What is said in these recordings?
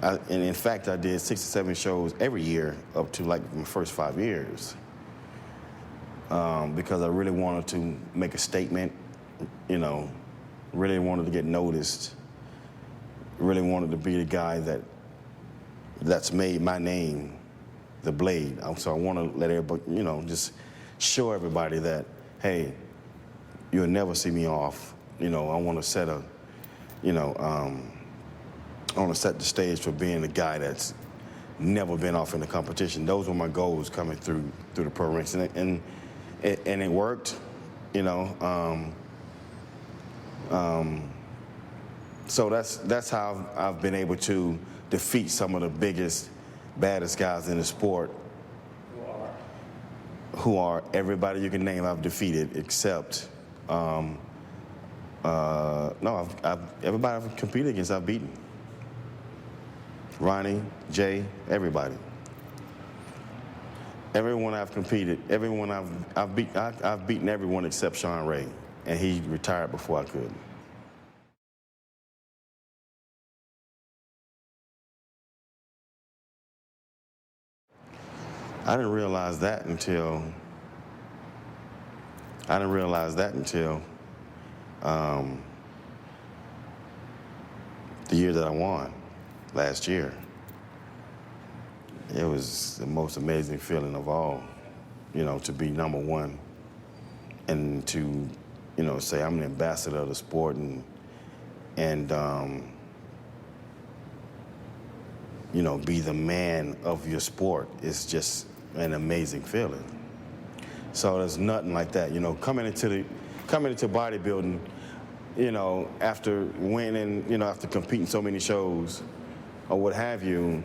And in fact, I did 6 or 7 shows every year up to like my first 5 years, because I really wanted to make a statement, you know, really wanted to get noticed, really wanted to be the guy that's made my name the Blade. So I want to let everybody, you know, just show everybody that, hey, you'll never see me off. You know, I want to set a, you know, I want to set the stage for being the guy that's never been off in the competition. Those were my goals coming through the pro ranks, and it worked, you know. So that's how I've been able to defeat some of the biggest, baddest guys in the sport. Who are everybody you can name I've defeated, except no, everybody I've competed against I've beaten. Ronnie, Jay, everybody. Everyone I've competed, everyone I've beaten everyone except Sean Ray, and he retired before I could. I didn't realize that until the year that I won last year. It was the most amazing feeling of all, you know, to be #1 and to, you know, say I'm an ambassador of the sport and you know, be the man of your sport. It's just an amazing feeling. So there's nothing like that, you know, coming into bodybuilding, you know, after winning, you know, after competing so many shows or what have you.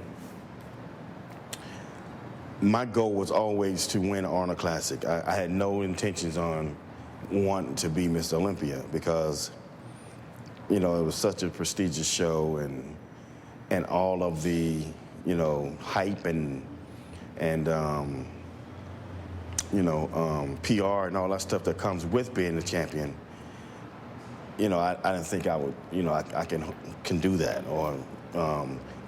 My goal was always to win Arnold Classic. I had no intentions on wanting to be Mr. Olympia because, you know, it was such a prestigious show and all of the, you know, hype and you know, PR and all that stuff that comes with being the champion. You know, I didn't think I would, you know, I can do that or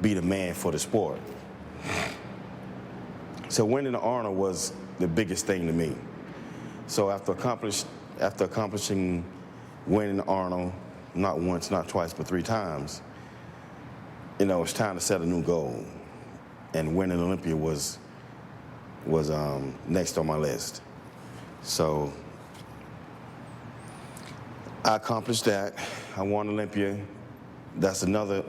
be the man for the sport. So winning the Arnold was the biggest thing to me. So after accomplishing winning the Arnold, not once, not twice, but 3 times, you know, it's time to set a new goal. And winning Olympia was next on my list. So I accomplished that. I won Olympia. That's another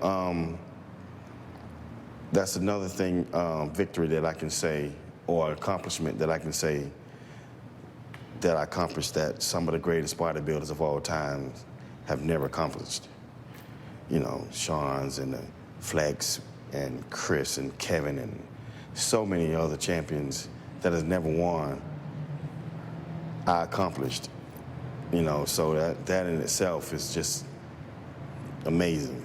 thing, victory that I can say, or accomplishment that I can say that I accomplished that some of the greatest bodybuilders of all time have never accomplished. You know, Sean's and the Flex and Chris and Kevin and so many other champions that has never won, I accomplished. You know, so that in itself is just amazing.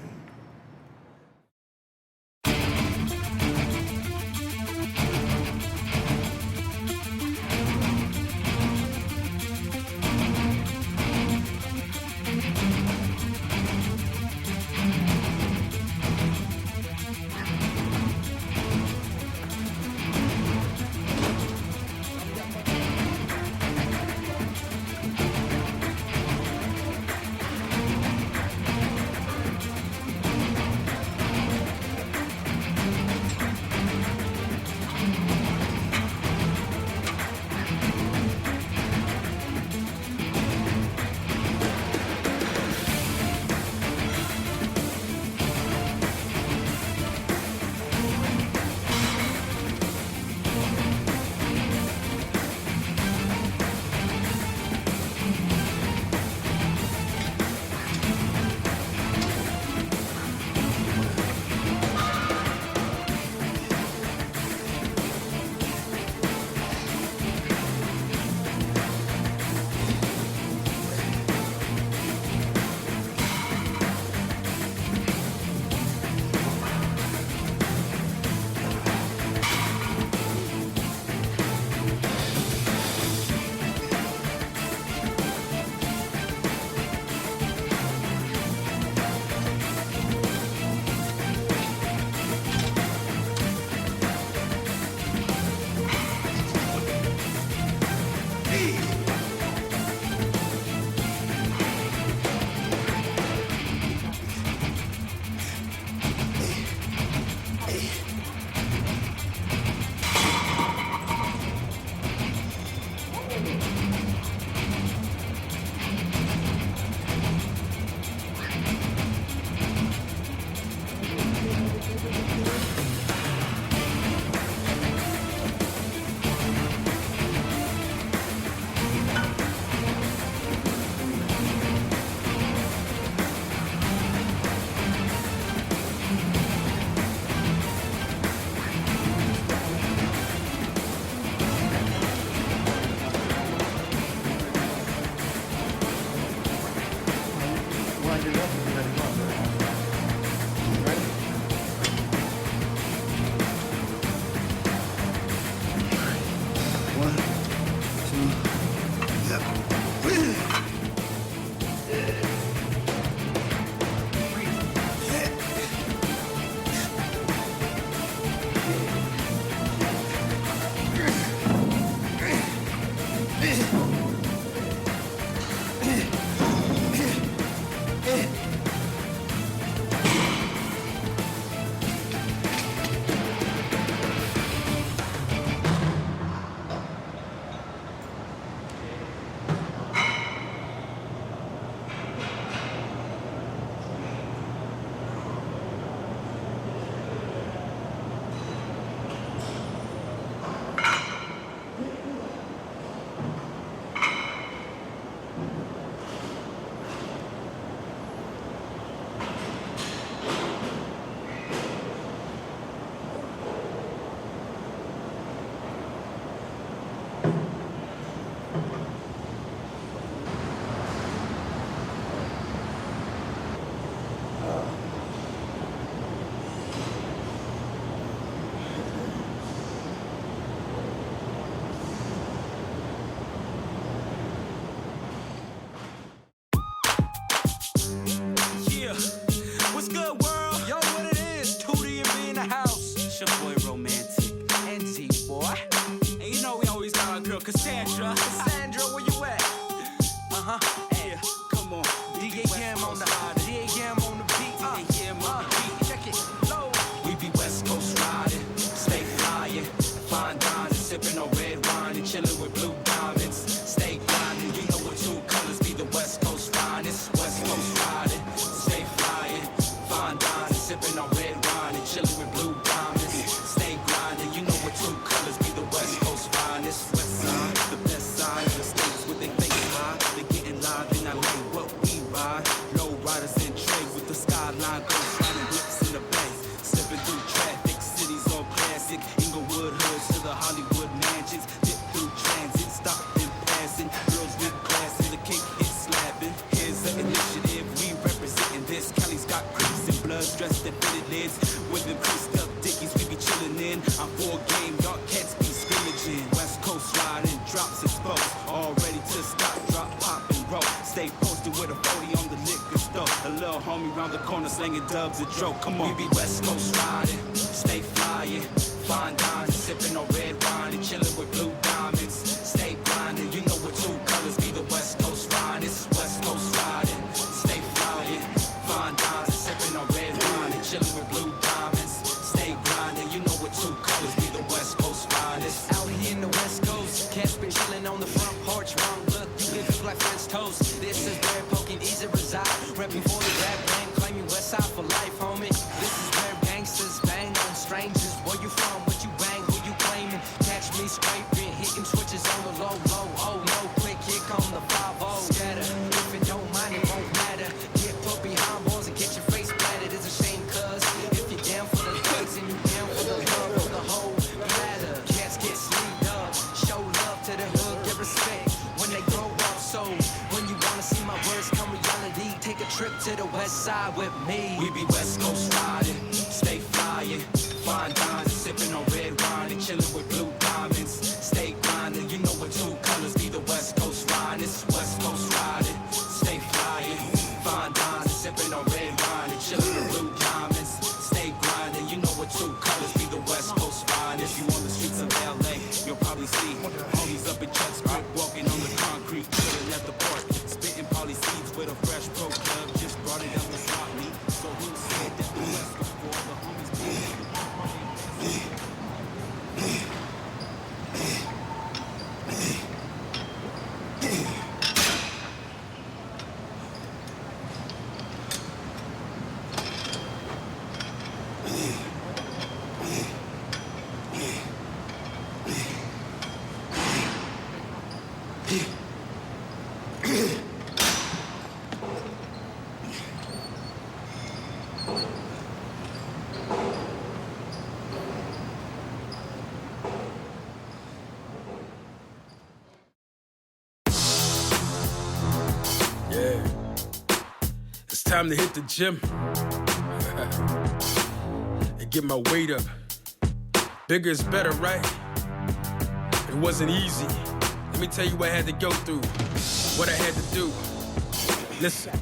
It's your boy Romantic, NT boy. And you know we always got our girl Cassandra. Cassandra, where you at? Yeah, come on. DJ Yam on the DJ Yam on the beat. DJ Yam on the beat. Check it, low. We be West Coast riding, stay flying, fine dining, sipping on red wine and chilling with blue diamonds. Stay grinding, you know what two colors be the West Coast finest. West Coast riding, stay flying, fine dining, sipping on red wine and chilling with blue diamonds. Stay grinding, you know what two colors be the West Coast finest. West side, the best side of the states with they face high. They getting live in LA, what we ride. Low riders in trade with the skyline, ghost riding whips in the bay. Stepping through traffic, cities all classic. Inglewood hoods to the Hollywood mansions. Dip through transit, stop and passing. Girls with glass and the cake is slapping. Here's the initiative, we representing this. Cali's got creeps and bloods dressed in fitted lids. With them creased up dickies, we be chilling in. I'm for game, y'all cats be scrimmaging. West Coast riding, drops and spokes. All ready to stop, drop, pop and roll. Stay posted with a 40 on the liquor store. A little homie round the corner slinging dubs and dope. Come on, we be West Coast riding, stay flying, fine dining, sipping on red wine and chilling with blue diamonds. Stay grinding, you know what two colors be the West Coast finest. West Coast riding, stay flying, fine dining, sipping on red wine and chilling with blue diamonds. Stay grinding, you know what two colors be the West Coast finest. Out here in the West Coast, cats been chillin' on the front porch. Wrong look, you live like French toast. This is where poking easy reside. Reppin' for the rap game, claiming West Side for life, homie. This is where gangsters bang on strangers. Where you from? What you bang? Who you claiming? Catch me scraping, hitting switches on the low, low. Oh no, quick here come the 5-0. Scatter, if it don't mind, it won't matter. Get put behind walls and get your face splattered. It's a shame, cuz if you're down for the thugs and you down for the love of the whole platter. Cats get sleeved up, show love to the hood, get respect when they grow up. So when you wanna see my words come reality, take a trip to the West Side with me. We be West Coast riding, stay flying, fine dining, sipping on red wine and chilling with blue diamonds. Stay grinding, you know what two colors be the West Coast finest. West Coast riding, stay flying, fine dining, sipping on red wine and chilling with blue diamonds. Stay grinding, you know what two colors be the West Coast finest. If you on the streets of LA, you'll probably see homies up in Chuck's grip, walking on the concrete, chilling at the park, spitting poly seeds with a fresh pro club. Just brought it up and stopped me. So who said that the West was for the homies? Yeah, it's time to hit the gym and get my weight up. Bigger is better, right? It wasn't easy. Let me tell you what I had to go through, what I had to do. Listen.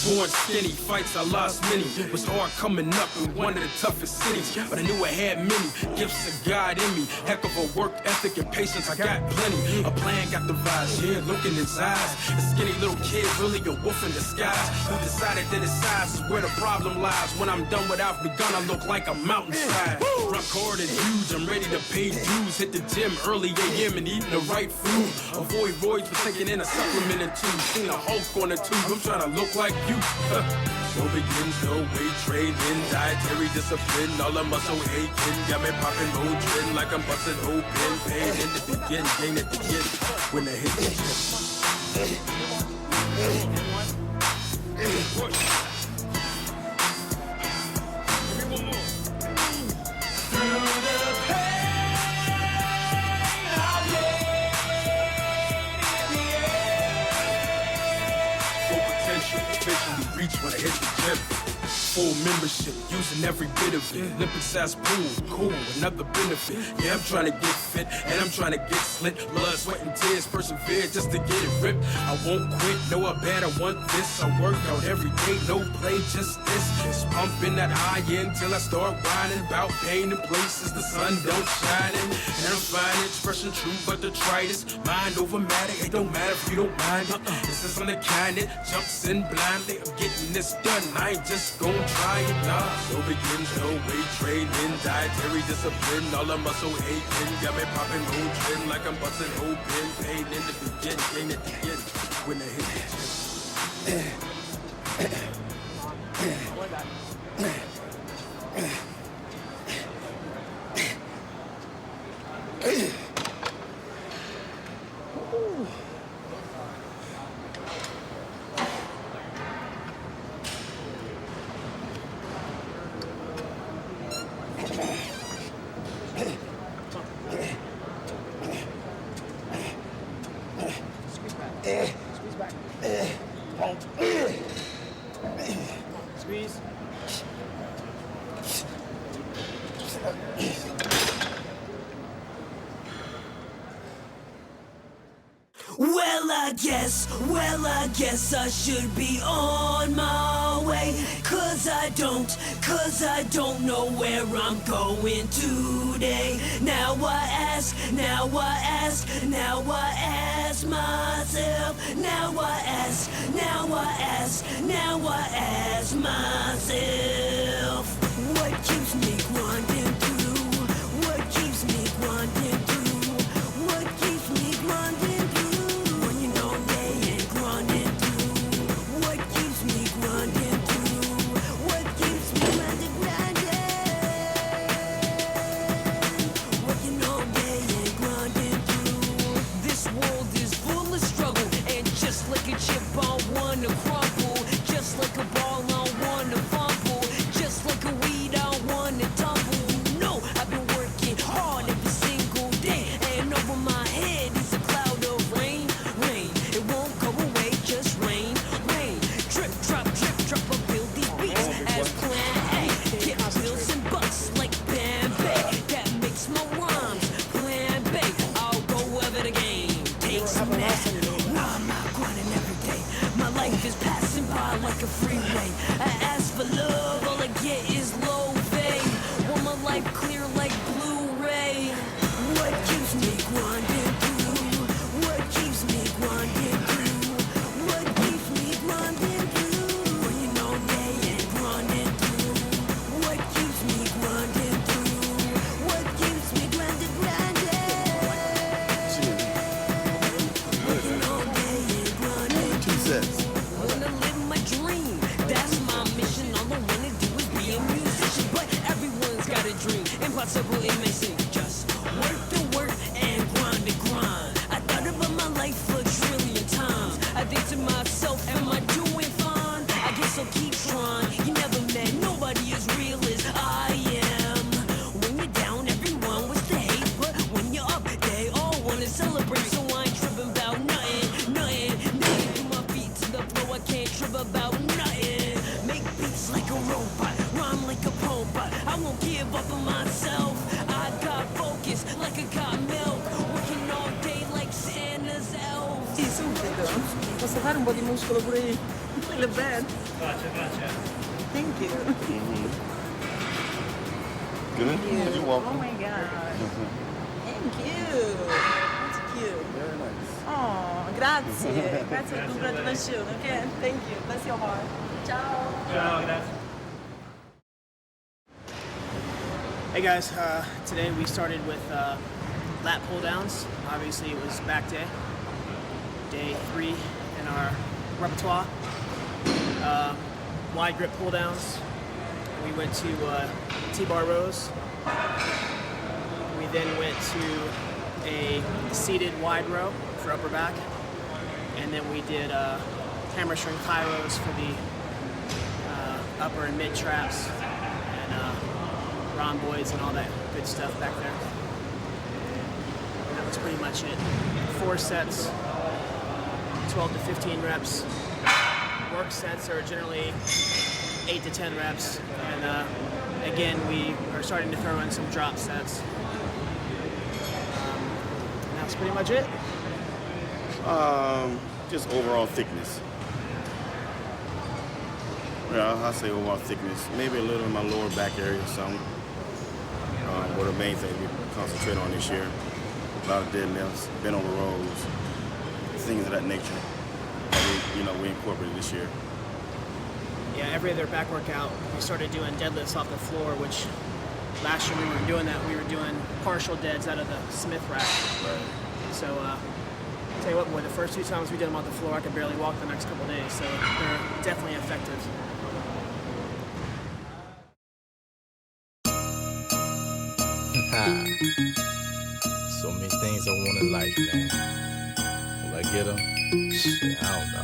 Born skinny, fights I lost many. It was hard coming up in one of the toughest cities, but I knew I had many gifts of God in me. Heck of a work ethic and patience, I got plenty. A plan got the rise, yeah, look in his eyes. A skinny little kid, really a wolf in disguise, who decided that his size is where the problem lies. When I'm done what I've begun, I look like a mountainside. Rock hard and huge, I'm ready to pay dues. Hit the gym early AM and eating the right food. Avoid roids, but taking in a supplement or two. Seen a Hulk on the tube, I'm trying to look like you. So begins no weight training, dietary discipline, all the muscle aching, got me popping Motrin like I'm busting open. Pain in the begin, gain at the end when I hit the gym. Give me one more. Through the pain, I'll gain in the air. Full potential, eventually reach when I hit the gym. full membership, using every bit of it. Olympic size pool, cool, another benefit. Yeah, I'm trying to get fit, and I'm trying to get slit. Blood, sweat, and tears, persevere just to get it ripped. I won't quit, know I bad, I want this. I work out every day, no play, just this. Just pumping that high end till I start whining about pain in places the sun don't shine in. And I'm finding expression true, but the tritest. Mind over matter, it don't matter if you don't mind it. This is on the kind that jumps in blindly. I'm getting this done, I ain't just gonna try it, nah. So begins no weight training, dietary discipline, all the muscle aching. Got me popping whole trend like I'm busting open. Pain in the beginning, pain at the end. When I hit the Squeeze. Well, I guess I should be on my way. Cause I don't know where I'm going today. Now I ask myself. Now I ask myself. What keeps me grinding through? What keeps me grinding through? What keeps me grinding through? When you know they ain't grinding through. What keeps me grinding through? What keeps me grinding? What you know they ain't grinding through. This world is full of struggle, and just like a chip I wanna crumble, just like a ball I wanna fumble, just like a weed I wanna tumble. You know I've been working hard every single day, and over my head is a cloud of rain. It won't go away, just rain. Drip, drop, I build these beats as plan A. Get bills and bucks like Bam Bay. That makes my rhymes plan B. I'll go wherever the game takes me. Why am I grinding every day? My life is passing by like a freeway. I ask for love, all I get is low fade. Want my life clear like Blu-ray. What keeps me grinding through? What keeps me grinding through? What keeps me grinding through? When you know they ain't grinding through. What keeps me grinding through? What keeps me grinding? When you know they ain't grinding. 2 sets. Wanna live my dream, that's my mission. All I wanna do is be a musician, but everyone's got a dream. Impossible it may seem. Just work the work and grind the grind. I thought about my life a trillion times. I think to myself, am I doing fine? I guess I'll keep trying. You never met nobody as real as I am. When you're down, everyone wants to hate, but when you're up, they all wanna celebrate. So I ain't tripping about nothing. Put my feet to the floor, I can't trip about nothing. Make beats like a robot, rhyme like a robot. I won't give up on myself. I got focus like I got milk. Working all day like Santa's elf. Sì, subito. Posso fare un po' di muscolo pure io? Le band. Faccia. Thank you. Good? You're Oh welcome. my god. Thank you. That's cute. Very nice. Oh, grazie. Grazie, congratulations. Okay, thank you. Bless your heart. Ciao. Ciao, grazie. Hey guys, today we started with lat pull downs. Obviously it was back day 3 in our repertoire. Wide grip pull downs. We went to T-bar rows. We then went to a seated wide row for upper back. And then we did hamstring pyros for the upper and mid traps. And rhomboids and all that good stuff back there. And that was pretty much it. 4 sets, 12 to 15 reps. Work sets are generally 8 to 10 reps. And again, we are starting to throw in some drop sets. And that's pretty much it. Just overall thickness. Yeah, I say overall thickness. Maybe a little in my lower back area, some. What the main thing we concentrate on this year. A lot of deadlifts, bent over rows, things of that nature that we incorporated this year. Yeah, every other back workout, we started doing deadlifts off the floor, which last year we weren't doing that. We were doing partial deads out of the Smith rack. Right. So, tell you what, boy, the first 2 times we did them on the floor, I could barely walk the next couple days. So they're definitely effective. So many things I want in life, man. Will I get them? Shit, I don't know.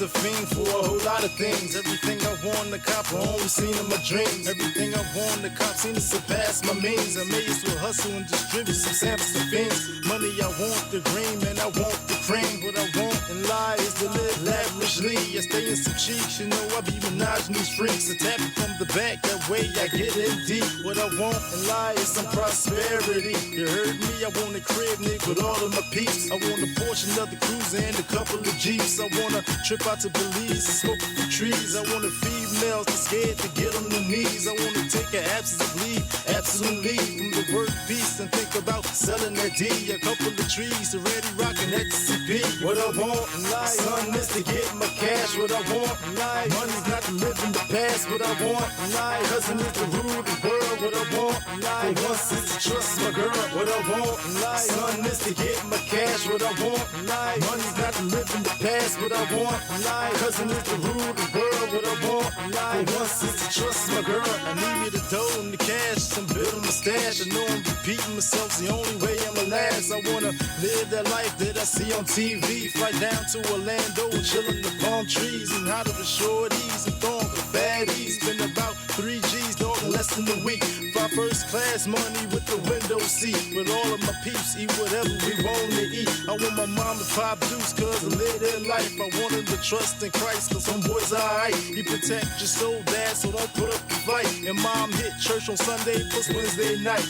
A fiend for a whole lot of things. Everything I want, the cop I only seen in my dreams. Everything I want, the cop seen to surpass my means. I may as well hustle and distribute some samples to fiends. Money I want, the green, and I want the cream. What I want in life is to live lavishly. I stay in some cheeks, I be menaging these freaks. I tap it from the back, that way I get in deep. What I want in life is some prosperity. You heard me, I want a crib, nigga, with all of my peeps. I want a portion of the cruise and a couple of Jeeps. I wanna trip out to Belize and smoke from trees. I want a females that's scared to get on their knees. I want to take an absence of leave, absolutely, from the word peace and think about selling that D. A couple of trees already rocking XCP. What I want in life, son, is to get my cash. What I want in life, money's not to live in the past. What I want in life, cousin is to rule the world. What I want in life, for once is to trust my girl. What I want in life, son, is to get my cash. What I want in life, money's not to live in the past. What I want in life, cousin is to rule the world. What I want in life, for once is to trust my girl. I need me the dough and the cash, some building my stash. I know I'm repeating myself, the only way I'ma last. I wanna live that life that I see on TV. Fly down to Orlando and chill in the palm trees and hide the shorties and throwing for fatties. Spend about 3 G's, dog, in less than a week. Fly first class money with the window seat. With all of my peeps, eat whatever we want to eat. I want my mom to pop juice, cause I live their life. I want them to trust in Christ, cause some boys alright. He protect your soul, dad, so don't put up a fight. And mom hit church on Sunday plus Wednesday night.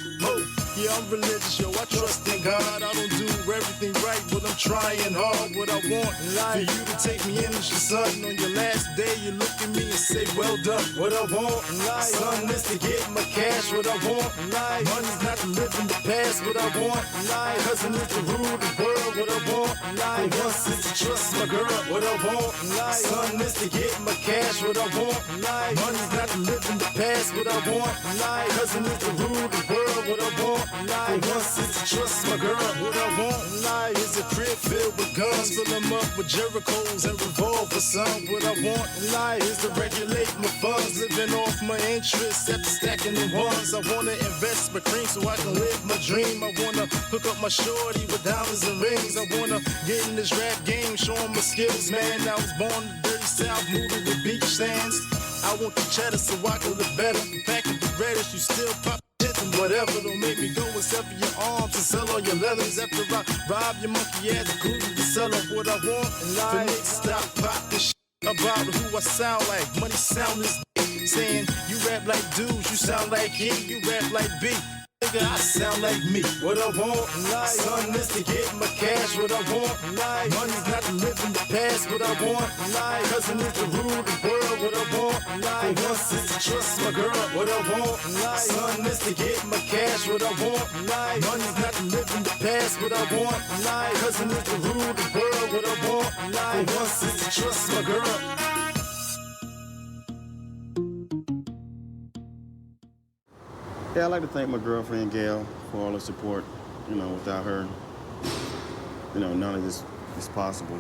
Yeah, I'm religious, yo, I trust in God. I don't do everything right, but I'm trying hard. What I want in life, for you to take me in as your son. On your last day, you look at me and say, well done. What I want in life, son, is to get my cash. What I want in life, money's not to live in the past. What I want in life, cousin is to rule the world. What I want in life, for once is to trust my girl. What I want in life, son, is to get my cash. What I want in life, money's not to live in the past. What I want in life, cousin is to rule the world. What I want in life, for once is to trust my girl. What I want in life is a crib filled with guns. Fill them up with Jerichos and revolver, son. What I want in life is to regulate my funds. Living off my interest after stacking the ones. I wanna invest my cream so I can live my dream. I wanna hook up my shorty with diamonds and rings. I wanna get in this rap game, showing my skills, man. I was born in the dirty south, moved to the beach sands. I want the cheddar so I can live better. Packing the reddish, you still pop and whatever. Don't make me go and sever your arms and sell all your leathers. After I rob your monkey ass, including the seller. What I want in life, for niggas stop pop this shit about who I sound like. Money sound is saying you rap like dudes, you sound like he, you rap like B. Nigga, I sound like me. What I want in life, son, is to get my cash. What I want in life, money's not to live in the past. What I want in life, cousin is to rule the world. What I want in life, for once is to trust my girl. What I want in life, son, is to get my cash. What I want in life, money's not to live in the past. What I want in life, cousin is to rule the world. What I want in life, for once is to trust my girl. Yeah, I'd like to thank my girlfriend, Gail, for all the support. Without her, none of this is possible,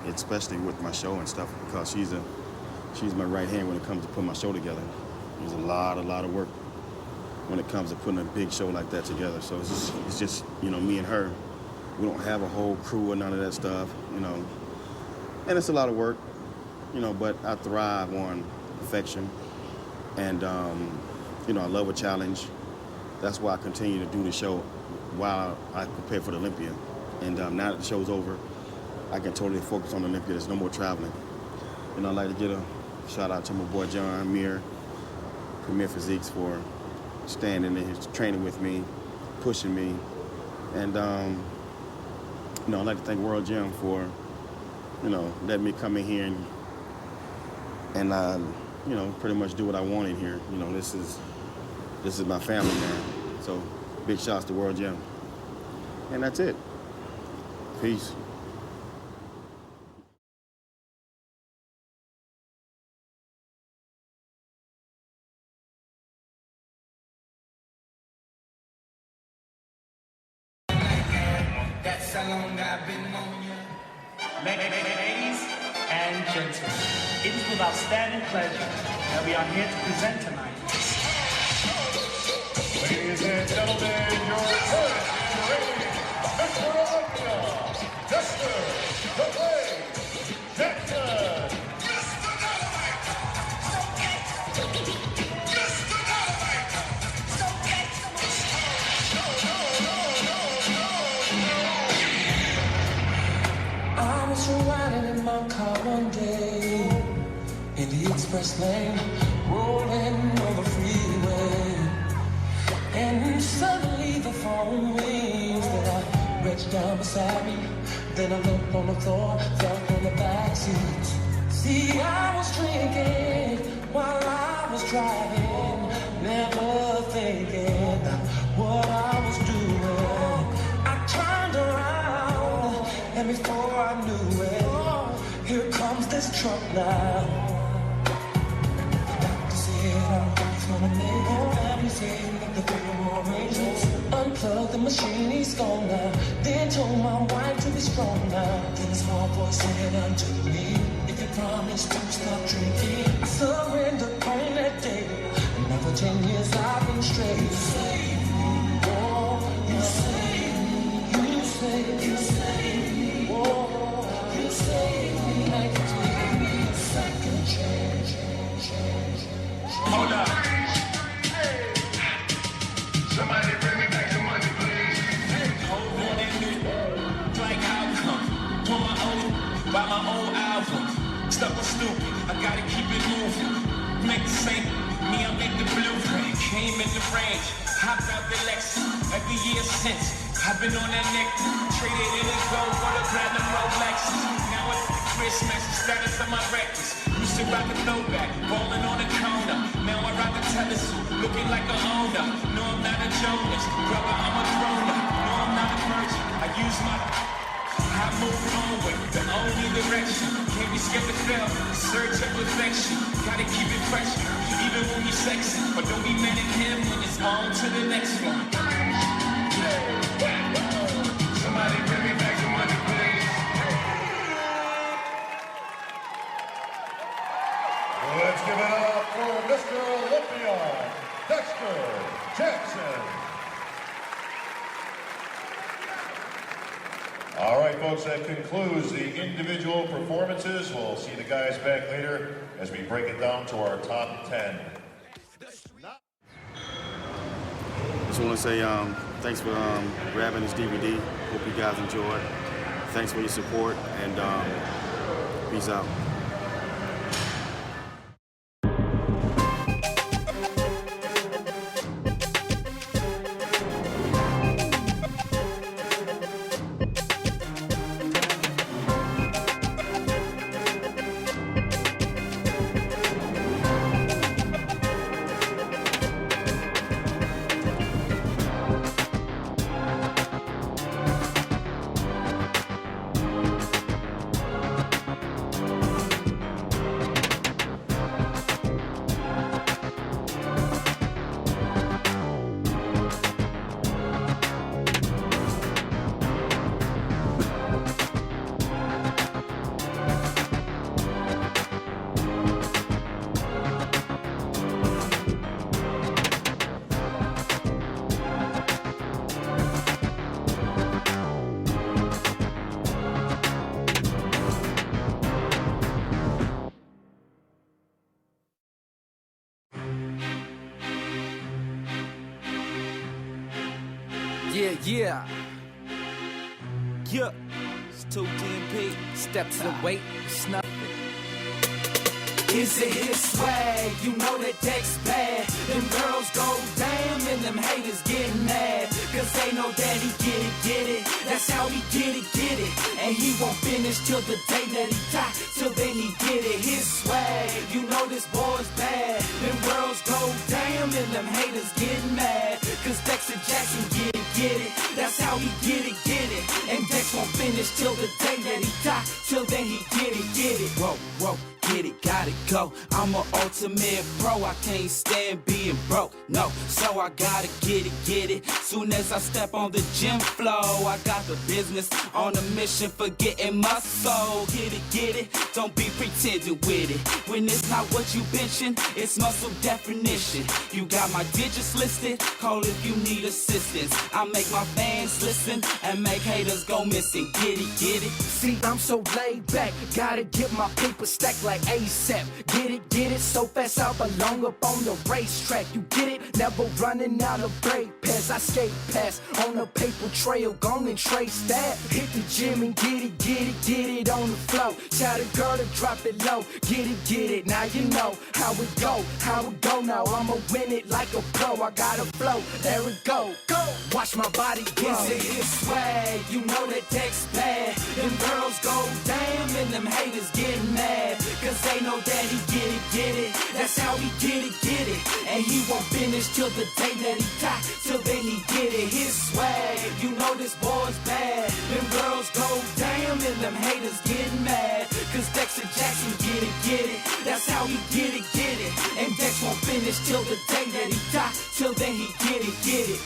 especially with my show and stuff, because she's my right hand when it comes to putting my show together. There's a lot of work when it comes to putting a big show like that together. So it's just me and her. We don't have a whole crew or none of that stuff, And it's a lot of work, but I thrive on affection and You know, I love a challenge. That's why I continue to do the show while I prepare for the Olympia. And now that the show's over, I can totally focus on the Olympia. There's no more traveling. You know, I'd like to get a shout out to my boy John Mir, Premier Physiques, for standing and training with me, pushing me. And, you know, I'd like to thank World Gym for, you know, letting me come in here and you know, pretty much do what I want in here. You know, this is my family, man. So big shouts to World Gym. And that's it. Peace. That's how long I've been on you. Ladies and gentlemen, it is with outstanding pleasure that we are here to present tonight. Ladies and gentlemen, your first rating, Mr. Olympia, Dexter, the Blade, Dexter. I was riding in my car one day in the express lane, rolling on the freeway, and suddenly the phone rings. Then I reached down beside me, then I looked on the floor, felt on the back seat. See, I was drinking while I was driving, never thinking what I was doing. I turned around, and before I knew it, here comes this truck now. Doctor said I'm gonna make it. Family said make the funeral arrangements. Unplug the machine, he's gone now. Then told my wife to be strong now. Then a small voice said unto me, if you promise to stop drinking, I surrendered on that day. And now for 10 years I've been straight. You saved me, oh, you saved me, you saved me, you saved me, oh, you saved me. Like you gave me a second chance. Hold up. Somebody bring me back the money, please. Hold on that new, like outcome. On my own, buy my own album. Stuff was stupid, I gotta keep it moving. Make the same, me, I make the blueprint. Came in the range, hopped out the Lexus. Every year since, I've been on that neck. Traded in and gold for the platinum Rolexes. Now it's Christmas, status of my records. Used to rock a throwback, ballin' on the corner. Now I rock a telescope, looking like a owner. No, I'm not a Jonas, brother, I'm a grown-up. No, I'm not a virgin, I use my... I move onward, the only direction. Can't be scared to fail, search of perfection. Gotta keep it fresh, even when you're sexy. But don't be mad at him when it's on to the next one. Somebody bring me back the money, please. Let's give it up for Mr. Olympia, Dexter Jackson. All right, folks, that concludes the individual performances. We'll see the guys back later as we break it down to our top 10. Just want to say thanks for grabbing this DVD. Hope you guys enjoyed. Thanks for your support, and peace out. Yeah, yeah. Yeah. It's 2DMP. Step to the weight. Snuff it. Is it his swag? You know that Dex bad. Them girls go damn and them haters get mad. Cause they know that he get it. That's how he get it. And he won't finish till the day that he die. Till then he get it. His swag, you know this boy's bad. Them girls go damn and them haters get mad. Cause Dexter Jackson get it. That's how he get it. And Dex won't finish till the day that he die. Till then he get it. Whoa, whoa. Get it, gotta go. I'm an ultimate pro. I can't stand being broke. No, so I gotta get it. Soon as I step on the gym floor, I got the business on a mission for getting muscle. Get it. Don't be pretending with it. When it's not what you benching, it's muscle definition. You got my digits listed. Call if you need assistance. I make my fans listen and make haters go missing. Get it. See, I'm so laid back. Gotta get my paper stacked like ASAP. Get it, so fast I belong up on the racetrack. You get it, never running out of brake pads. I skate past on a paper trail, gone and trace that. Hit the gym and get it on the floor. Tell the girl to drop it low. Get it, now you know how it go now. I'ma win it like a pro. I got a flow, there it go. Watch my body go. Is it his swag? You know that Dex bad. Them girls go damn and them haters get mad. Cause they know that he get it. That's how he get it. And he won't finish till the day that he die. Till then he get it. His swag, you know this boy's bad. Them girls go damn and them haters get mad. Cause Dexter Jackson get it. That's how he get it. And Dex won't finish till the day that he die. Till then he get it.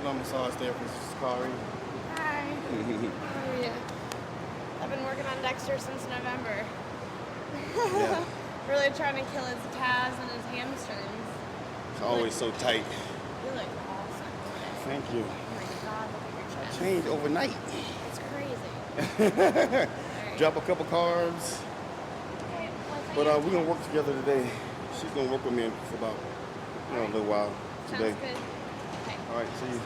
My massage therapist, Kari. Hi. How are you? I've been working on Dexter since November. Yeah. Really trying to kill his calves and his hamstrings. It's always so tight. You look awesome today. Thank you. Oh my God, look at your chest. Changed overnight. It's crazy. Drop a couple carbs. Okay, But we're gonna work together today. She's gonna work with me for about a little while today. Sounds good. Okay. All right, see you.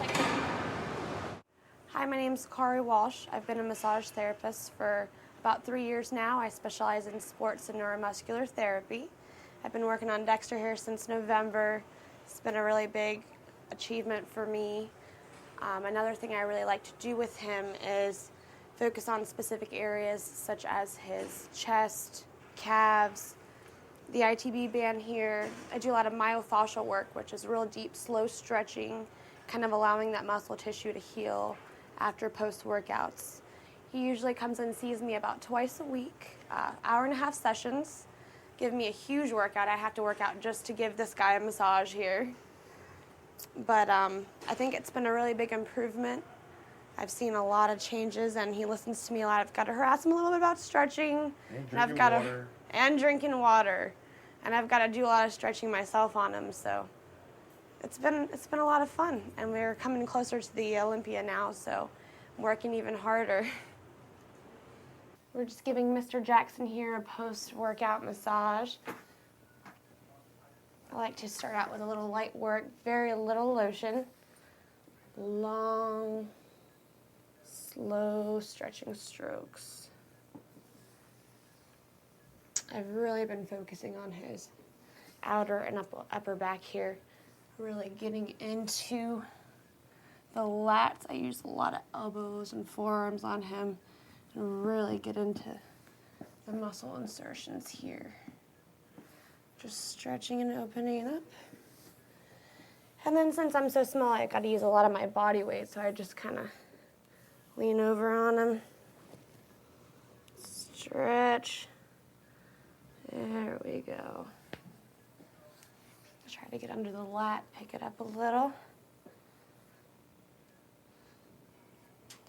Hi, my name's Kari Walsh. I've been a massage therapist for about 3 years now. I specialize in sports and neuromuscular therapy. I've been working on Dexter here since November. It's been a really big achievement for me. Another thing I really like to do with him is focus on specific areas such as his chest, calves, the ITB band here, I do a lot of myofascial work, which is real deep, slow stretching, kind of allowing that muscle tissue to heal after post-workouts. He usually comes and sees me about twice a week, hour-and-a-half sessions, give me a huge workout. I have to work out just to give this guy a massage here. But I think it's been a really big improvement. I've seen a lot of changes, and he listens to me a lot. I've got to harass him a little bit about stretching, and drinking water, and I've got to do a lot of stretching myself on him. So it's been a lot of fun, and we're coming closer to the Olympia now, so I'm working even harder. We're just giving Mr. Jackson here a post-workout massage. I like to start out with a little light work, very little lotion, long, slow stretching strokes. I've really been focusing on his outer and upper back here, really getting into the lats. I use a lot of elbows and forearms on him and really get into the muscle insertions here. Just stretching and opening up. And then since I'm so small, I got to use a lot of my body weight, so I just kind of lean over on him. Stretch. There we go. Try to get under the lat, pick it up a little.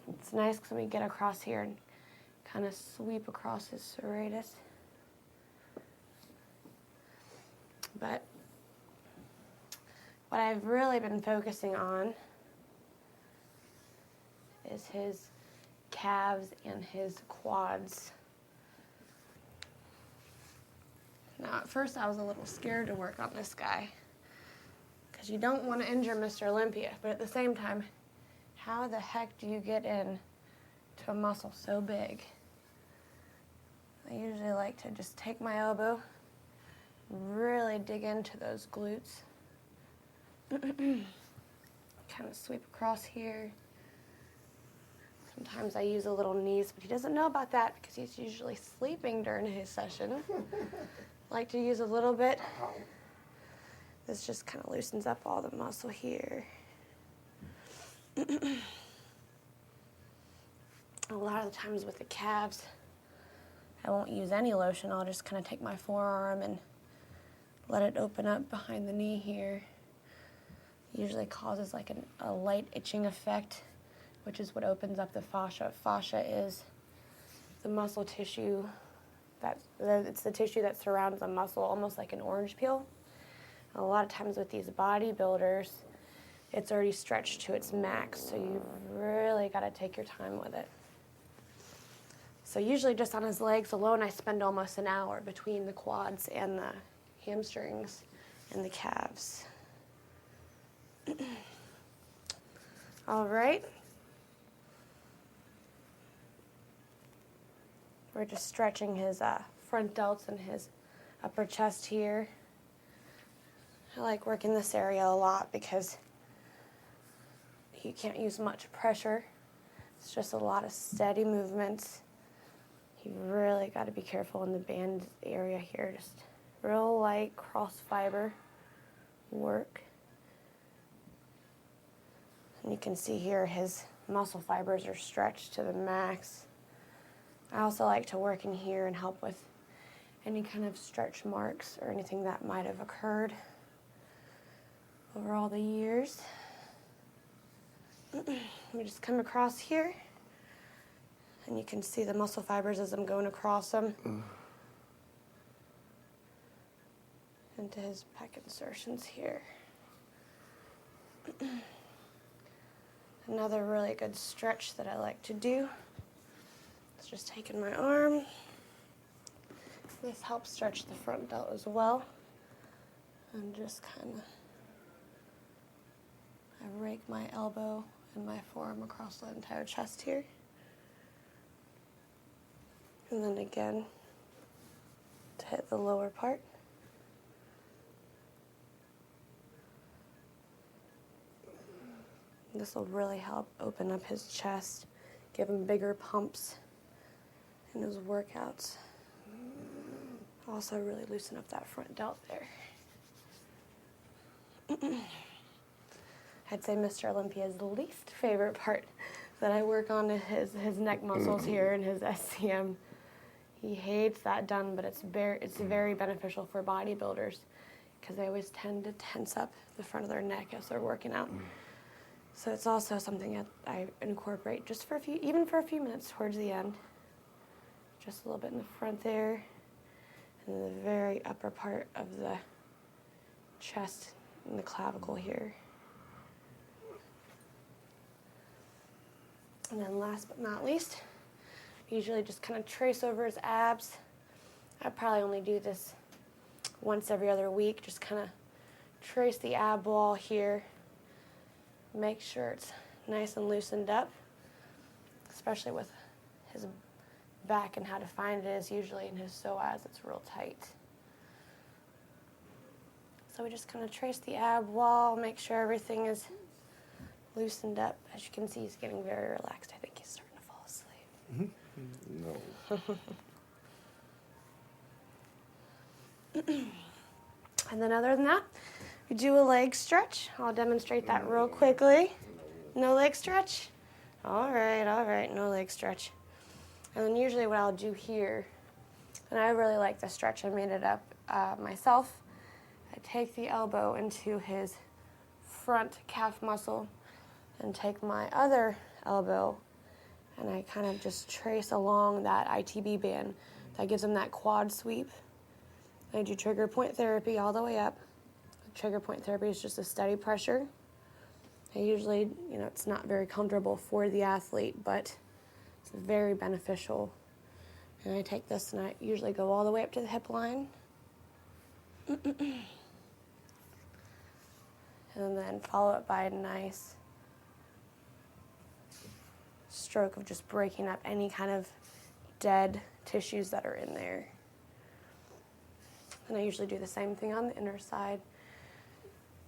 It's nice because we get across here and kind of sweep across his serratus. But what I've really been focusing on is his calves and his quads. Now, at first I was a little scared to work on this guy because you don't want to injure Mr. Olympia, but at the same time, how the heck do you get in to a muscle so big? I usually like to just take my elbow, really dig into those glutes, kind of sweep across here. Sometimes I use a little knees, but he doesn't know about that because he's usually sleeping during his session. I like to use a little bit. This just kind of loosens up all the muscle here. A lot of the times with the calves, I won't use any lotion. I'll just kind of take my forearm and let it open up behind the knee here. It usually causes like a light itching effect, which is what opens up the fascia. Fascia is the muscle tissue. It's the tissue that surrounds the muscle, almost like an orange peel. A lot of times with these bodybuilders, it's already stretched to its max, so you really got to take your time with it. So usually just on his legs alone, I spend almost an hour between the quads and the hamstrings and the calves. All right. We're just stretching his front delts and his upper chest here. I like working this area a lot because you can't use much pressure. It's just a lot of steady movements. You really got to be careful in the band area here. Just real light cross fiber work. And you can see here his muscle fibers are stretched to the max. I also like to work in here and help with any kind of stretch marks or anything that might have occurred over all the years. We just come across here, and you can see the muscle fibers as I'm going across them into his pec insertions here. Another really good stretch that I like to do is just taking my arm. This helps stretch the front delt as well. And just kind of, I rake my elbow and my forearm across the entire chest here. And then again, to hit the lower part. This will really help open up his chest, give him bigger pumps in his workouts. Also really loosen up that front delt there. I'd say Mr. Olympia's least favorite part that I work on is his neck muscles here and his SCM. He hates that done, but it's very beneficial for bodybuilders because they always tend to tense up the front of their neck as they're working out. So it's also something that I incorporate just for even for a few minutes towards the end. Just a little bit in the front there, and the very upper part of the chest and the clavicle here. And then last but not least, usually just kind of trace over his abs. I probably only do this once every other week, just kind of trace the ab wall here. Make sure it's nice and loosened up, especially with his back and how defined it is. Usually in his psoas, it's real tight. So we just kind of trace the ab wall, make sure everything is loosened up. As you can see, he's getting very relaxed. I think he's starting to fall asleep. No. And then other than that, we do a leg stretch. I'll demonstrate that real quickly. No leg stretch? All right, no leg stretch. And then usually what I'll do here, and I really like this stretch, I made it up myself. I take the elbow into his front calf muscle and take my other elbow and I kind of just trace along that ITB band. That gives him that quad sweep. I do trigger point therapy all the way up. Trigger point therapy is just a steady pressure. I usually, it's not very comfortable for the athlete, but it's very beneficial. And I take this and I usually go all the way up to the hip line. And then follow it by a nice stroke of just breaking up any kind of dead tissues that are in there. And I usually do the same thing on the inner side.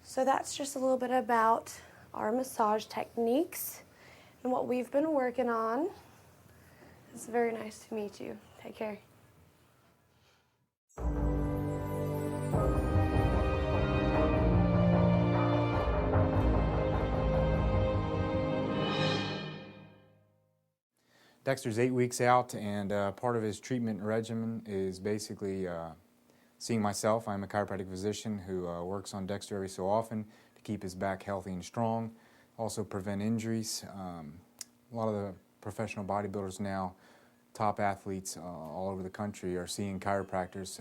So that's just a little bit about our massage techniques and what we've been working on. It's very nice to meet you. Take care. Dexter's 8 weeks out, and part of his treatment regimen is basically seeing myself. I'm a chiropractic physician who works on Dexter every so often to keep his back healthy and strong, also prevent injuries. A lot of the professional bodybuilders now, top athletes all over the country, are seeing chiropractors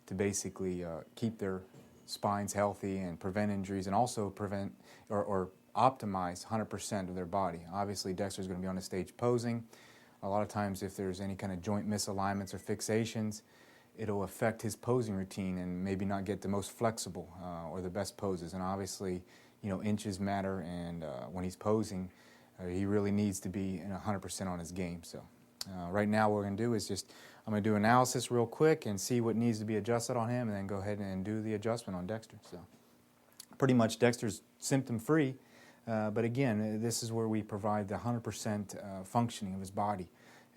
to basically keep their spines healthy and prevent injuries, and also prevent or optimize 100% of their body. Obviously, Dexter's going to be on the stage posing. A lot of times, if there's any kind of joint misalignments or fixations, it'll affect his posing routine and maybe not get the most flexible or the best poses. And obviously, inches matter, and when he's posing, he really needs to be 100% on his game. So right now what we're going to do is I'm going to do analysis real quick and see what needs to be adjusted on him, and then go ahead and do the adjustment on Dexter. So pretty much Dexter's symptom-free, but again, this is where we provide the 100% functioning of his body.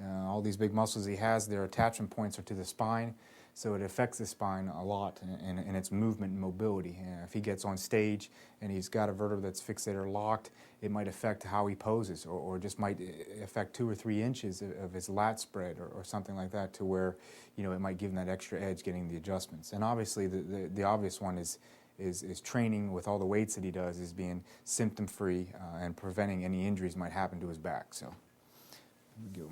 All these big muscles he has, their attachment points are to the spine, so it affects the spine a lot in its movement and mobility. If he gets on stage and he's got a vertebra that's fixated or locked, it might affect how he poses, or just might affect 2 or 3 inches of his lat spread or something like that, to where it might give him that extra edge getting the adjustments. And obviously the obvious one is training with all the weights that he does, is being symptom-free and preventing any injuries might happen to his back. So here we go.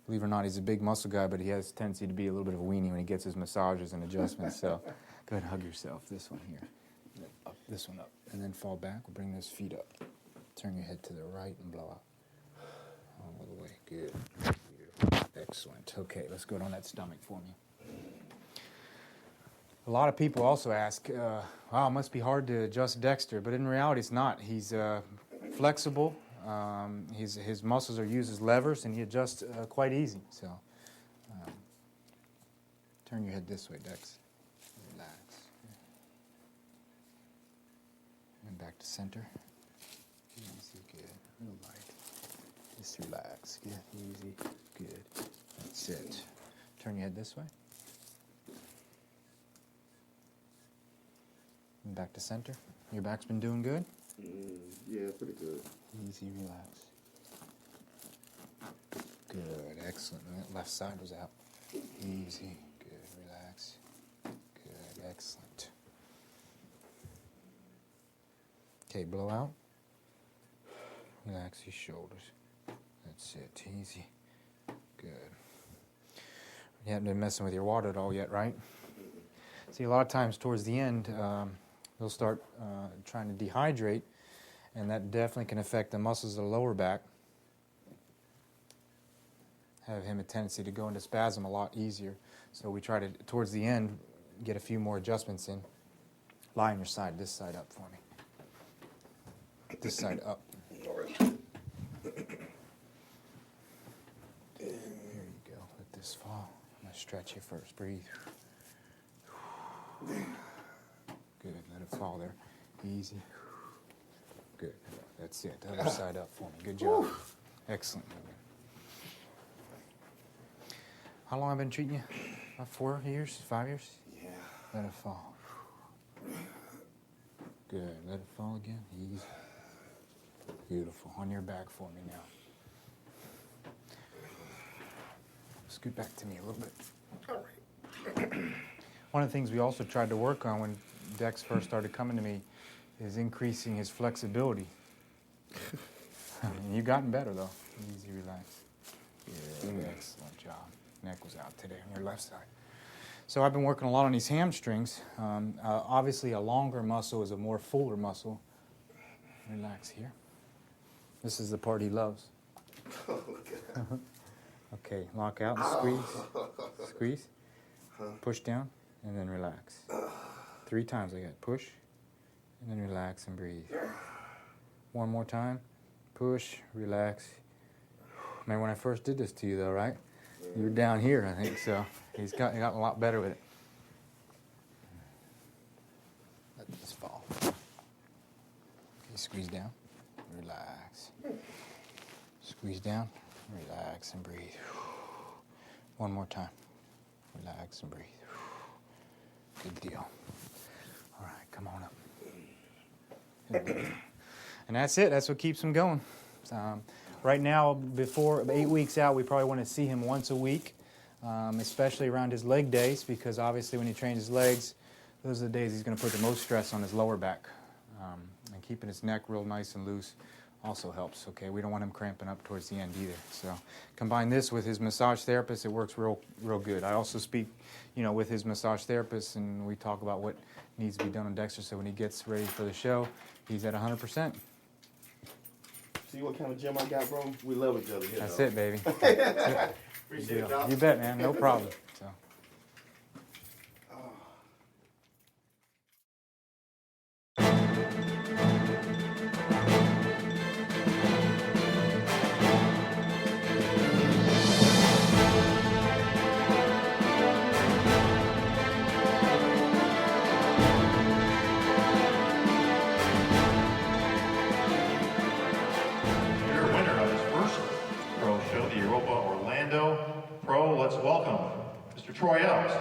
Believe it or not, he's a big muscle guy, but he has a tendency to be a little bit of a weenie when he gets his massages and adjustments. So go ahead and hug yourself. This one here. Up, this one up. And then fall back. We'll bring those feet up. Turn your head to the right and blow out. All the way. Good. Beautiful. Excellent. Okay, let's go on that stomach for me. A lot of people also ask, wow, it must be hard to adjust Dexter, but in reality it's not. He's flexible. His muscles are used as levers, and he adjusts quite easy. So turn your head this way, Dex. Relax. And back to center. Easy, good. Real light. Just relax. Good, easy, good. That's That's it. Turn your head this way. And back to center. Your back's been doing good? Yeah, pretty good. Easy, relax. Good, excellent. And that left side was out. Easy, good, relax. Good, excellent. Okay, blow out. Relax your shoulders. That's it, easy. Good. You haven't been messing with your water at all yet, right? See, a lot of times towards the end, they'll start trying to dehydrate, and that definitely can affect the muscles of the lower back. Have him a tendency to go into spasm a lot easier. So we try to, towards the end, get a few more adjustments in. Lie on your side, this side up for me. This side up. All right. There you go. Let this fall. I'm going to stretch you first. Breathe. Good. Let it fall there. Easy. Good. That's it. The other side up for me. Good job. Excellent movement. How long have I been treating you? About 4 years? 5 years? Yeah. Let it fall. Good. Let it fall again. Easy. Beautiful. On your back for me now. Scoot back to me a little bit. All right. One of the things we also tried to work on when Dex first started coming to me is increasing his flexibility. And you've gotten better, though. Easy, relax. Yeah, excellent job. Neck was out today on your left side. So I've been working a lot on these hamstrings. Obviously, a longer muscle is a more fuller muscle. Relax here. This is the part he loves. Okay, lock out and squeeze. Squeeze. Push down, and then relax. 3 times like that. Push, and then relax and breathe. One more time. Push, relax. Remember when I first did this to you, though, right? You were down here, I think, so he's gotten a lot better with it. Let this fall. Okay, squeeze down, relax. Squeeze down, relax and breathe. One more time. Relax and breathe. Good deal. All right, come on up. And that's it. That's what keeps him going. Right now, before 8 weeks out, we probably want to see him once a week, especially around his leg days, because obviously when he trains his legs, those are the days he's going to put the most stress on his lower back. And keeping his neck real nice and loose also helps, okay? We don't want him cramping up towards the end either. So combine this with his massage therapist, it works real good. I also speak, with his massage therapist, and we talk about what needs to be done on Dexter, so when he gets ready for the show, he's at 100%. See what kind of gym I got, bro? We love each other here. That's though. it, baby. Appreciate it, Doc. You bet, man. No problem. So. Pro, let's welcome Mr. Troy Ells.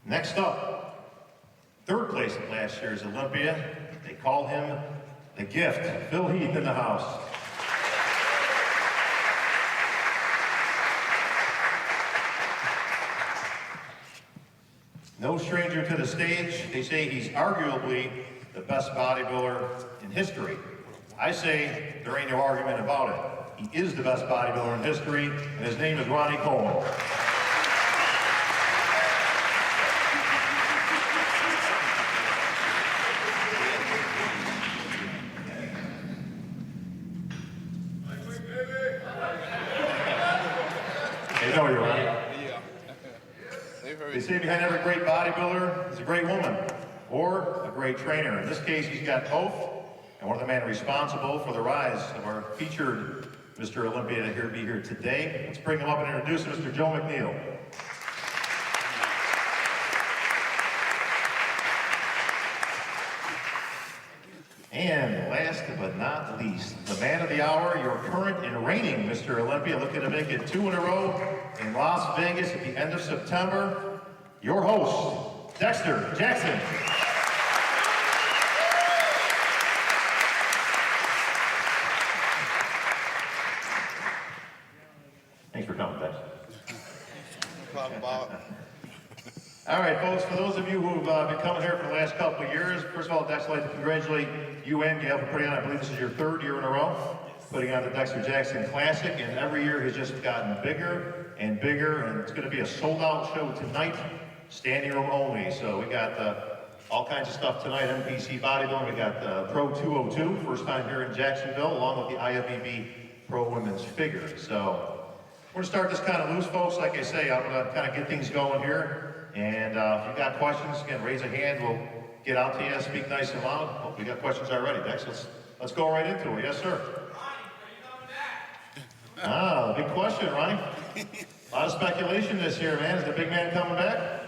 Next up, 3rd place at last year's Olympia. They call him the Gift. Phil Heath in the house. No stranger to the stage. They say he's arguably the best bodybuilder in history. I say there ain't no argument about it. He is the best bodybuilder in history, and his name is Ronnie Coleman. They know you're right. They say behind every great bodybuilder is a great woman or a great trainer. In this case, he's got both, and one of the men responsible for the rise of our featured Mr. Olympia to be here today. Let's bring him up and introduce Mr. Joe McNeil. And last but not least, the man of the hour, your current and reigning Mr. Olympia, looking to make it 2 in a row in Las Vegas at the end of September. Your host, Dexter Jackson. Thanks for coming, Dexter. No problem, Bob. All right, folks, for those of you who've been coming here for the last couple of years, first of all, Dexter, I'd like to congratulate you and Gail for putting on, I believe this is your 3rd year in a row, putting on the Dexter Jackson Classic, and every year has just gotten bigger and bigger, and it's going to be a sold-out show tonight, standing room only. So we got all kinds of stuff tonight, MPC Bodybuilding, we got Pro 202, first time here in Jacksonville, along with the IFBB Pro Women's Figure. So we're going to start this kind of loose, folks. Like I say, I'm going to kind of get things going here. And if you've got questions, again, raise a hand. We'll get out to you, speak nice and loud. Oh, we got questions already. Dex, let's go right into it. Yes, sir. Ronnie, are you coming back? Ah, big question, Ronnie. A lot of speculation this year, man. Is the big man coming back?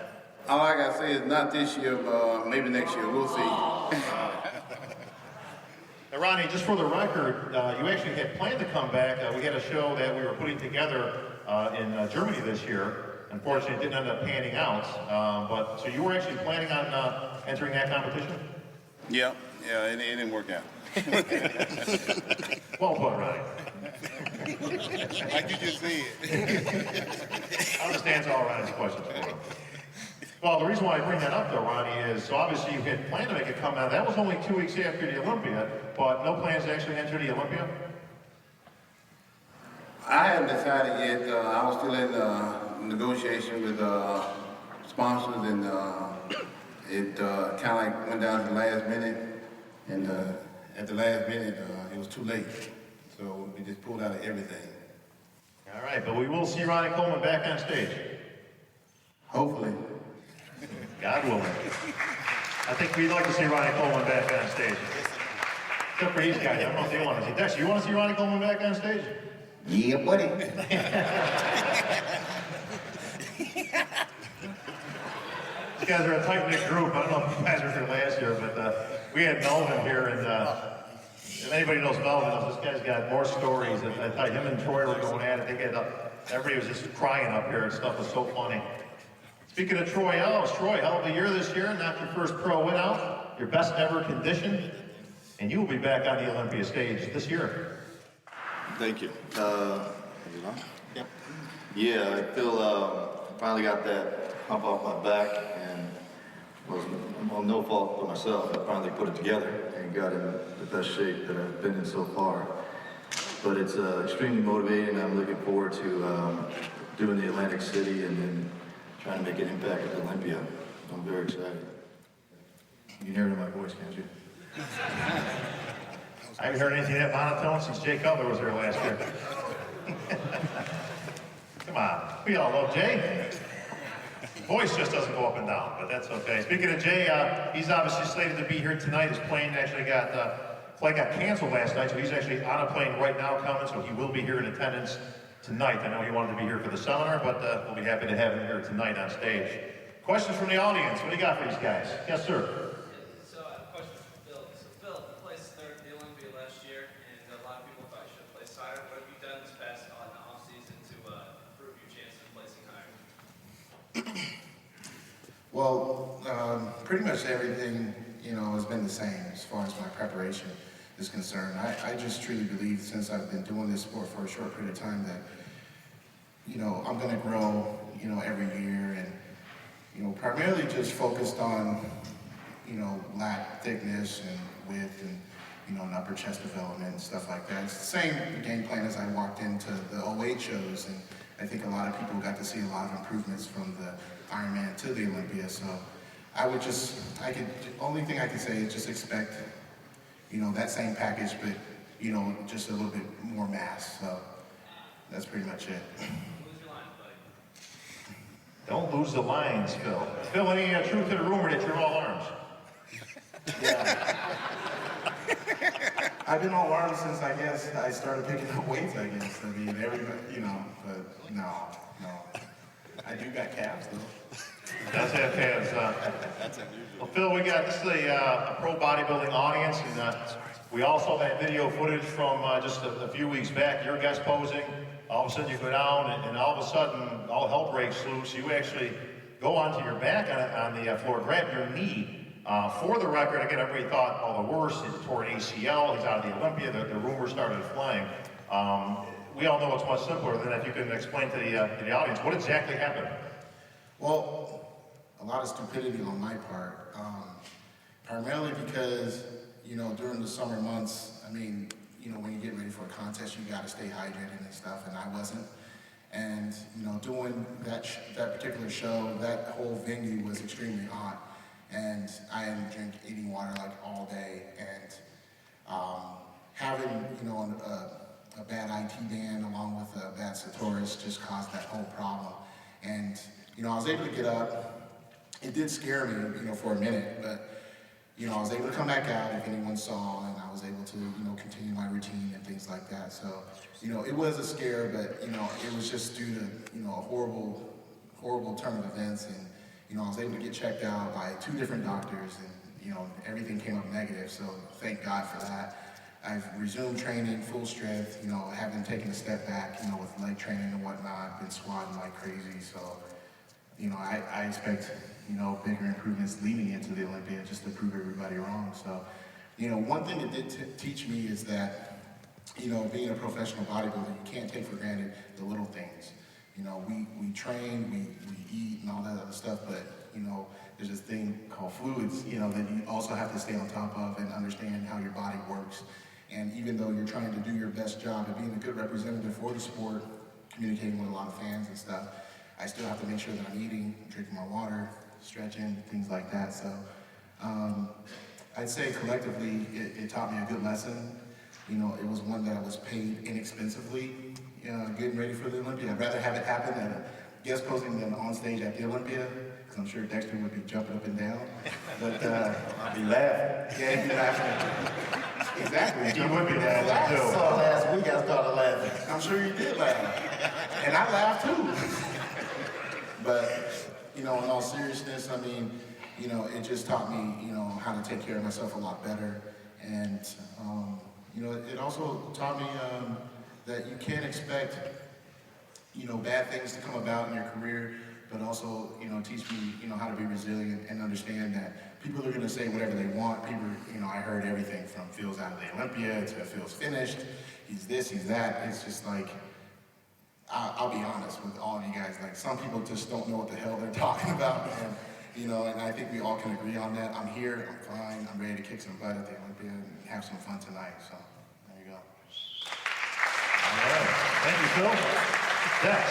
All I gotta say is not this year, but maybe next year. We'll see. Now, Ronnie, just for the record, you actually had planned to come back. We had a show that we were putting together in Germany this year. Unfortunately, it didn't end up panning out. But so you were actually planning on entering that competition? Yeah, it didn't work out. Well put, Ronnie. Like you just said. I'll just answer all Ronnie's questions for him. Well, the reason why I bring that up, though, Ronnie, is so obviously you had planned to make a comeback. That was only 2 weeks after the Olympia, but no plans to actually enter the Olympia? I haven't decided yet. I was still in negotiation with sponsors, and it kind of like went down to the last minute. And at the last minute, it was too late. So we just pulled out of everything. All right, but we will see Ronnie Coleman back on stage. Hopefully. God willing. I think we'd like to see Ronnie Coleman back on stage. Except for these guys. I don't know if they want to see. Dexter, you want to see Ronnie Coleman back on stage? Yeah, buddy. These guys are a tight-knit group. I don't know if you guys were here last year, but we had Melvin here, and if anybody knows Melvin, knows this guy's got more stories. And I thought him and Troy were going at it. They get everybody was just crying up here, and stuff was so funny. Speaking of Troy Ellis, Troy, hell of a year this year. Knocked your first pro win out, your best ever condition, and you will be back on the Olympia stage this year. Thank you. Yep. Yeah, I feel finally got that hump off my back, and was no fault but myself. I finally put it together and got in the best shape that I've been in so far. But it's extremely motivating. I'm looking forward to doing the Atlantic City and then trying to make an impact at Olympia. I'm very excited. You can hear it in my voice, can't you? I haven't heard anything that monotone since Jay Cutler was here last year. Come on, we all love Jay. Voice just doesn't go up and down, but that's okay. Speaking of Jay, he's obviously slated to be here tonight. His plane actually flight got canceled last night, so he's actually on a plane right now coming, so he will be here in attendance tonight. I know he wanted to be here for the seminar, but we'll be happy to have him here tonight on stage. Questions from the audience? What do you got for these guys? Yes, sir. So I have a question for Phil. So Phil, you placed third at the Olympia last year, and a lot of people thought you should have placed higher. What have you done this past off-season to improve your chances of placing higher? Well, pretty much everything, has been the same as far as my preparation is concerned. I just truly believe, since I've been doing this sport for a short period of time, that, I'm going to grow, every year, and, primarily just focused on, lat thickness and width and, and upper chest development and stuff like that. It's the same game plan as I walked into the 08 shows, and I think a lot of people got to see a lot of improvements from the Ironman to the Olympia. So only thing I can say is just expect, that same package, but, just a little bit more mass. So that's pretty much it. Don't lose the lines, Phil. Phil, any truth to the rumor that you're all arms? Yeah. I've been all arms since, I guess, I started picking up weights, I guess. I mean, everybody, but no. I do got calves, though. Does have calves, That's unusual. Well, Phil, this is a pro bodybuilding audience, and we also had video footage from just a few weeks back. You're guest posing. All of a sudden you go down, and all of a sudden all hell breaks loose. You actually go onto your back on the floor, grab your knee. For the record, again, everybody thought, the worst. He tore an ACL. He's out of the Olympia. The rumors started flying. We all know it's much simpler than if you can explain to the audience what exactly happened. Well, a lot of stupidity on my part. Primarily because, during the summer months, when you get ready for a contest, you got to stay hydrated and stuff, and I wasn't. And, doing that particular show, that whole venue was extremely hot. And I hadn't drank any water like all day. And having, a bad IT band along with a bad Sartorius just caused that whole problem. And, I was able to get up. It did scare me, for a minute, but, I was able to come back out if anyone saw, and I was able to, continue my routine and things like that. So, it was a scare, but, it was just due to, a horrible turn of events. And, I was able to get checked out by 2 different doctors, and, everything came up negative. So thank God for that. I've resumed training full strength, haven't taken a step back, with leg training and whatnot, been squatting like crazy. So, I expect, bigger improvements leading into the Olympia just to prove everybody wrong. So, one thing it did teach me is that, being a professional bodybuilder, you can't take for granted the little things. We train, we eat and all that other stuff, but, there's this thing called fluids, that you also have to stay on top of and understand how your body works. And even though you're trying to do your best job at being a good representative for the sport, communicating with a lot of fans and stuff, I still have to make sure that I'm eating, drinking my water, stretching, things like that. So I'd say collectively, it taught me a good lesson. It was one that I was paid inexpensively, getting ready for the Olympia. I'd rather have it happen than a guest posing than on stage at the Olympia, because I'm sure Dexter would be jumping up and down. But I'd be laughing. yeah, he'd be laughing. Exactly. He would be laughing, too. I saw last week, I started laughing. I'm sure you did laugh. And I laughed too. But, in all seriousness, it just taught me, how to take care of myself a lot better. And, it also taught me that you can't expect, bad things to come about in your career, but also, teach me, how to be resilient and understand that people are going to say whatever they want. People, I heard everything from Phil's out of the Olympia to Phil's finished. He's this, he's that. It's just like, I'll be honest with all of you guys. Like, some people just don't know what the hell they're talking about. And, and I think we all can agree on that. I'm here, I'm fine, I'm ready to kick some butt at the Olympia and have some fun tonight. So, there you go. All right. Thank you, Phil. Dex,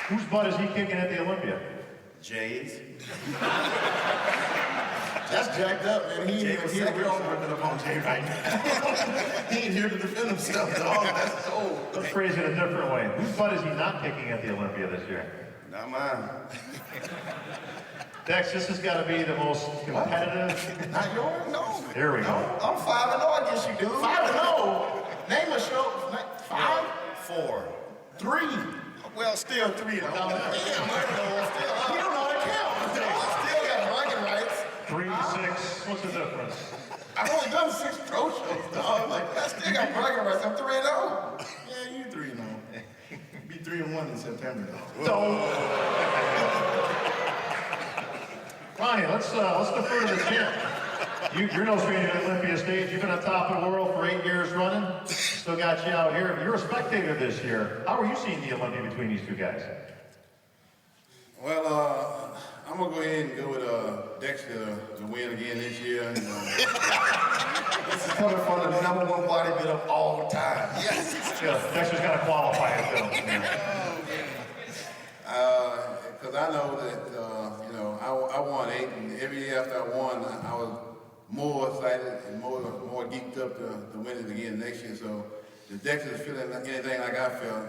whose butt is he kicking at the Olympia? Jay's. That's jacked up, man. He ain't working up on Jay right now. He ain't here to defend himself, dog. That's cold. Let's phrase it a different way. Whose butt is he not kicking at the Olympia this year? Not mine. Dex, this has got to be the most competitive. Not yours? No. Here we go. I'm 5-0, I guess you do. 5-0? Name a show. 5? 4. 3. Well, still 3 though. You don't know the count. Still got bragging rights. 3, 6. What's the difference? I've only done 6 pro shows, dog. Like, I still got bragging rights. I'm 3-0. Yeah, you 3-0. Be 3-1 in September, though. Ronnie, let's defer to the champ. You're no stranger to the Olympia stage. You've been on top of the world for 8 years running. Still got you out here. You're a spectator this year. How are you seeing the Olympia between these 2 guys? Well, I'm going to go ahead and go with Dexter to win again this year. This is coming from the #1 bodybuilder of all time. Yes. Yeah, Dexter's got to qualify it, though. Because I know that, I won 8, and every year after I won, I was more excited and more geeked up to win it again next year. So if Dexter's feeling anything like I felt,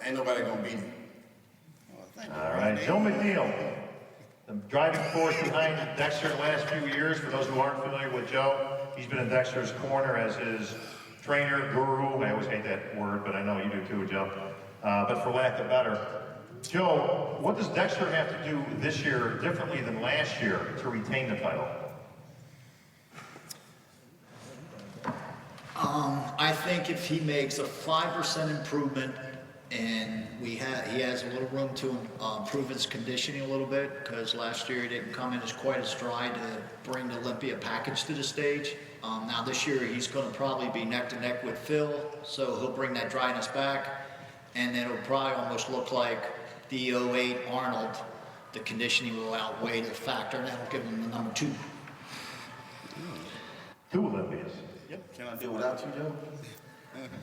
ain't nobody going to beat me. All right, Joe McNeil, the driving force behind Dexter the last few years. For those who aren't familiar with Joe, he's been in Dexter's corner as his trainer, guru. I always hate that word, but I know you do too, Joe. But for lack of better, Joe, what does Dexter have to do this year differently than last year to retain the title? I think if he makes a 5% improvement and he has a little room to improve his conditioning a little bit, because last year he didn't come in as quite as dry to bring the Olympia package to the stage. Now this year he's going to probably be neck to neck with Phil, so he'll bring that dryness back, and then it'll probably almost look like the 08 Arnold. The conditioning will outweigh the factor, and that'll give him the number 2. 2 Olympias. Yep. Can I do without you, Joe?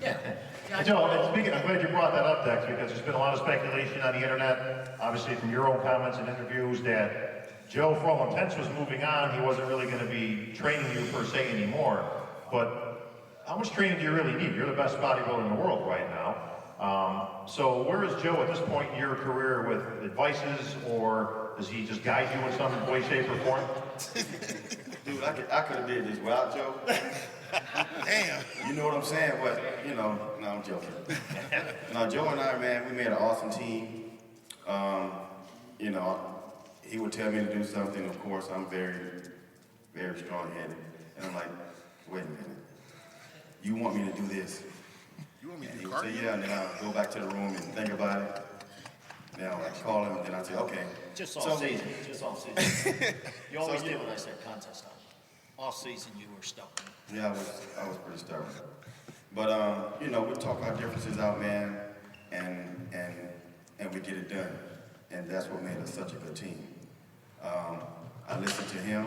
Yeah. Joe, and speaking, I'm glad you brought that up, Dex, because there's been a lot of speculation on the internet, obviously from your own comments and interviews, that Joe, for all intents, was moving on. He wasn't really going to be training you per se anymore. But how much training do you really need? You're the best bodybuilder in the world right now. So where is Joe at this point in your career with advices, or does he just guide you in some way, shape, or form? Dude, I could have did this without Joe. Damn. You know what I'm saying? But, you know, no, I'm joking. No, Joe and I, man, we made an awesome team. You know, he would tell me to do something. Of course, I'm very, very strong-headed. And I'm like, wait a minute. You want me to do this? You want me to and do he would say, cardio? yeah, and then I'll go back to the room and think about it. Then I'll call him, and then I'll say, okay. Just off season. Just off season. You always did what I said, contest time. Off season, you were stubborn. Yeah, I was pretty stubborn. But you know, we talk our differences out, man, and we get it done. And that's what made us such a good team. I listened to him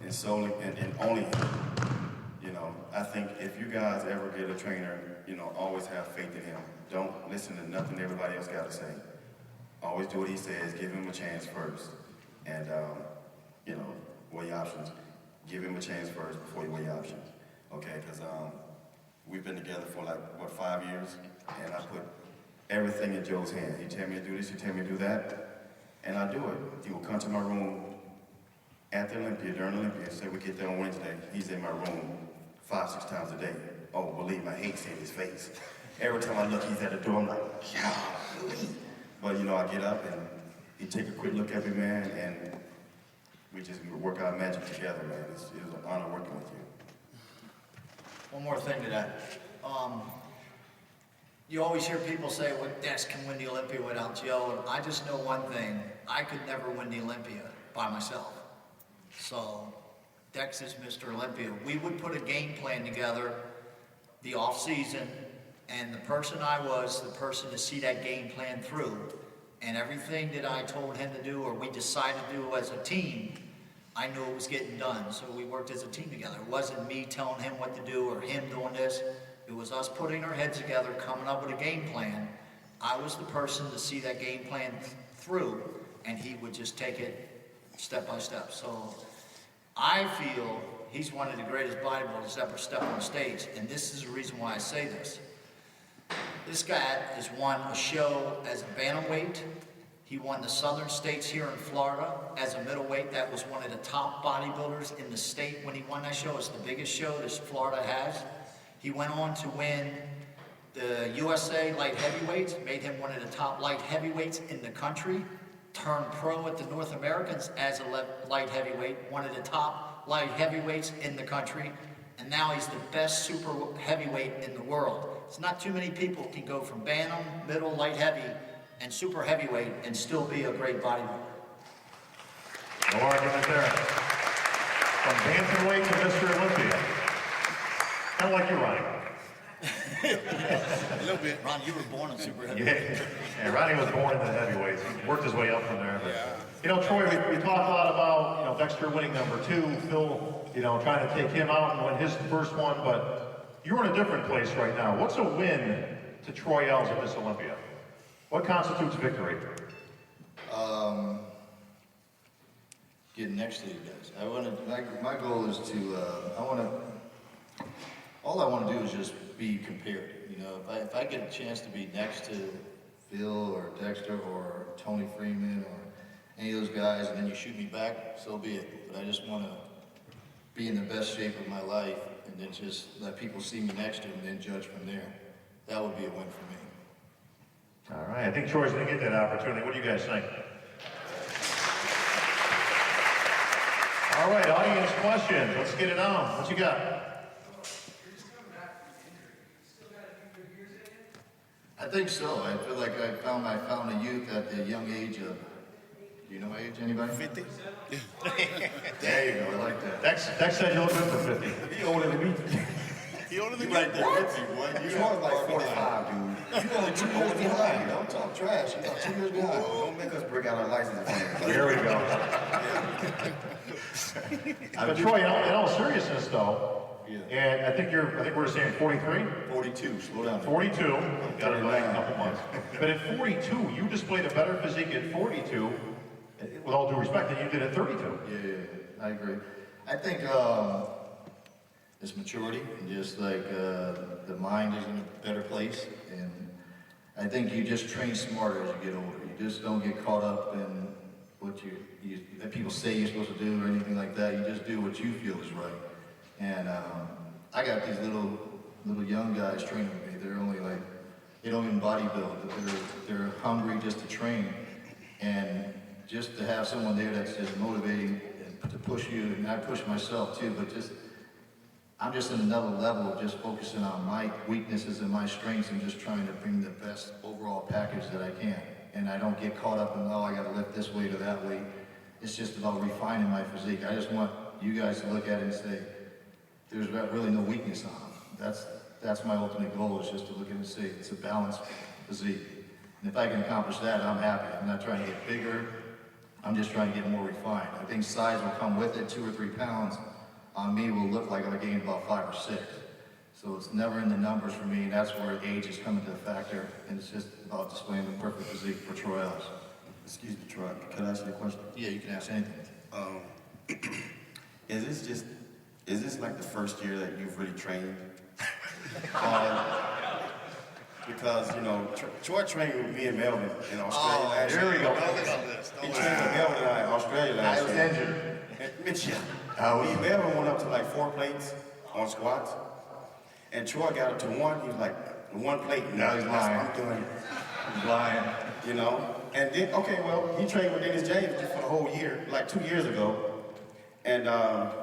and solely and only him. You know, I think if you guys ever get a trainer, you know, always have faith in him. Don't listen to nothing everybody else got to say. Always do what he says. Give him a chance first, and you know, weigh options. Give him a chance first before you weigh options. Okay, because we've been together for like, what, 5 years? And I put everything in Joe's hand. He tell me to do this, he tell me to do that, and I do it. He will come to my room at the Olympia, during Olympia, say we get there on Wednesday. He's in my room 5-6 times a day. Oh, believe me, I hate seeing his face. Every time I look, he's at the door, I'm like, yeah. But you know, I get up and he take a quick look at me, man, and we just work our magic together, man. It was an honor working with you. One more thing to that. You always hear people say, well, Dex can win the Olympia without Joe. And I just know one thing. I could never win the Olympia by myself. So Dex is Mr. Olympia. We would put a game plan together the off season, and the person I was, the person to see that game plan through. And everything that I told him to do, or we decided to do as a team, I knew it was getting done, so we worked as a team together. It wasn't me telling him what to do or him doing this. It was us putting our heads together, coming up with a game plan. I was the person to see that game plan through, and he would just take it step by step. So I feel he's one of the greatest bodybuilders ever stepped on stage, and this is the reason why I say this. This guy has won a show as a bantamweight. He won the Southern States here in Florida as a middleweight. That was one of the top bodybuilders in the state when he won that show. It's the biggest show that Florida has. He went on to win the USA light heavyweights, made him one of the top light heavyweights in the country, turned pro at the North Americans as a light heavyweight, one of the top light heavyweights in the country, and now he's the best super heavyweight in the world. It's not too many people can go from bantam, middle, light heavy, and super heavyweight and still be a great bodybuilder. No argument there. From bantamweight to Mr. Olympia. Kind of like you, Ronnie. A little bit. Ron, you were born in super heavyweight. Yeah, Ronnie was born in the heavyweights. He worked his way up from there. But, you know, Troy, we talked a lot about, you know, Dexter winning number 2, Phil, you know, trying to take him out and win his first one, but you're in a different place right now. What's a win to Troy Ells at this Olympia? What constitutes victory? Getting next to you guys. I want to. My goal is to. All I want to do is just be compared. You know, if I get a chance to be next to Phil or Dexter or Tony Freeman or any of those guys, and then you shoot me back, so be it. But I just want to be in the best shape of my life, and then just let people see me next to them, and then judge from there. That would be a win for me. All right, I think Troy's going to get that opportunity. What do you guys think? All right, audience questions. Let's get it on. What you got? I think so. I feel like I found a youth at the young age of, do you know my age, anybody? 50? There you go, I like that. Dex said you look good for 50. He older than me. He older than You right there, 50, boy. You are like 45, dude. You only 2 years behind. Don't talk trash. You got 2 years behind. Don't make us break out our license. Here we go. But Troy, in all seriousness, though, and I think we're saying 43? 42, slow down. 42, got it right in a couple months. But at 42, you displayed a better physique at 42, with all due respect, than you did at 32. Yeah, I agree. I think it's maturity, and just like the mind is in a better place, and I think you just train smarter as you get older. You just don't get caught up in what that people say you're supposed to do or anything like that. You just do what you feel is right. And I got these little young guys training with me. They're only like, they don't even bodybuild, but they're hungry just to train. And just to have someone there that's just motivating and to push you, and I push myself too, but I'm just in another level of just focusing on my weaknesses and my strengths and just trying to bring the best overall package that I can. And I don't get caught up in, oh, I gotta lift this weight or that weight. It's just about refining my physique. I just want you guys to look at it and say, there's really no weakness on them. That's my ultimate goal, is just to look at it and say, it's a balanced physique. And if I can accomplish that, I'm happy. I'm not trying to get bigger. I'm just trying to get more refined. I think size will come with it. 2 or 3 pounds on me will look like I gained about 5 or 6. So it's never in the numbers for me. That's where age is coming to a factor. And it's just about displaying the perfect physique for Troy Ellis. Excuse me, Troy. Can I ask you a question? Yeah, you can ask anything. Is this like the first year that you've really trained? Because, you know, Troy trained with me in Melbourne in Australia last year. Here we go. He trained with Melbourne in Australia last year. I was injured. Mitch, Melbourne went up to like 4 plates on squats. And Troy got up to 1. He was like, 1 plate. Now he's lying. I'm doing it. He's lying. You know? And then, okay, well, he trained with Dennis James for the whole year, like 2 years ago. And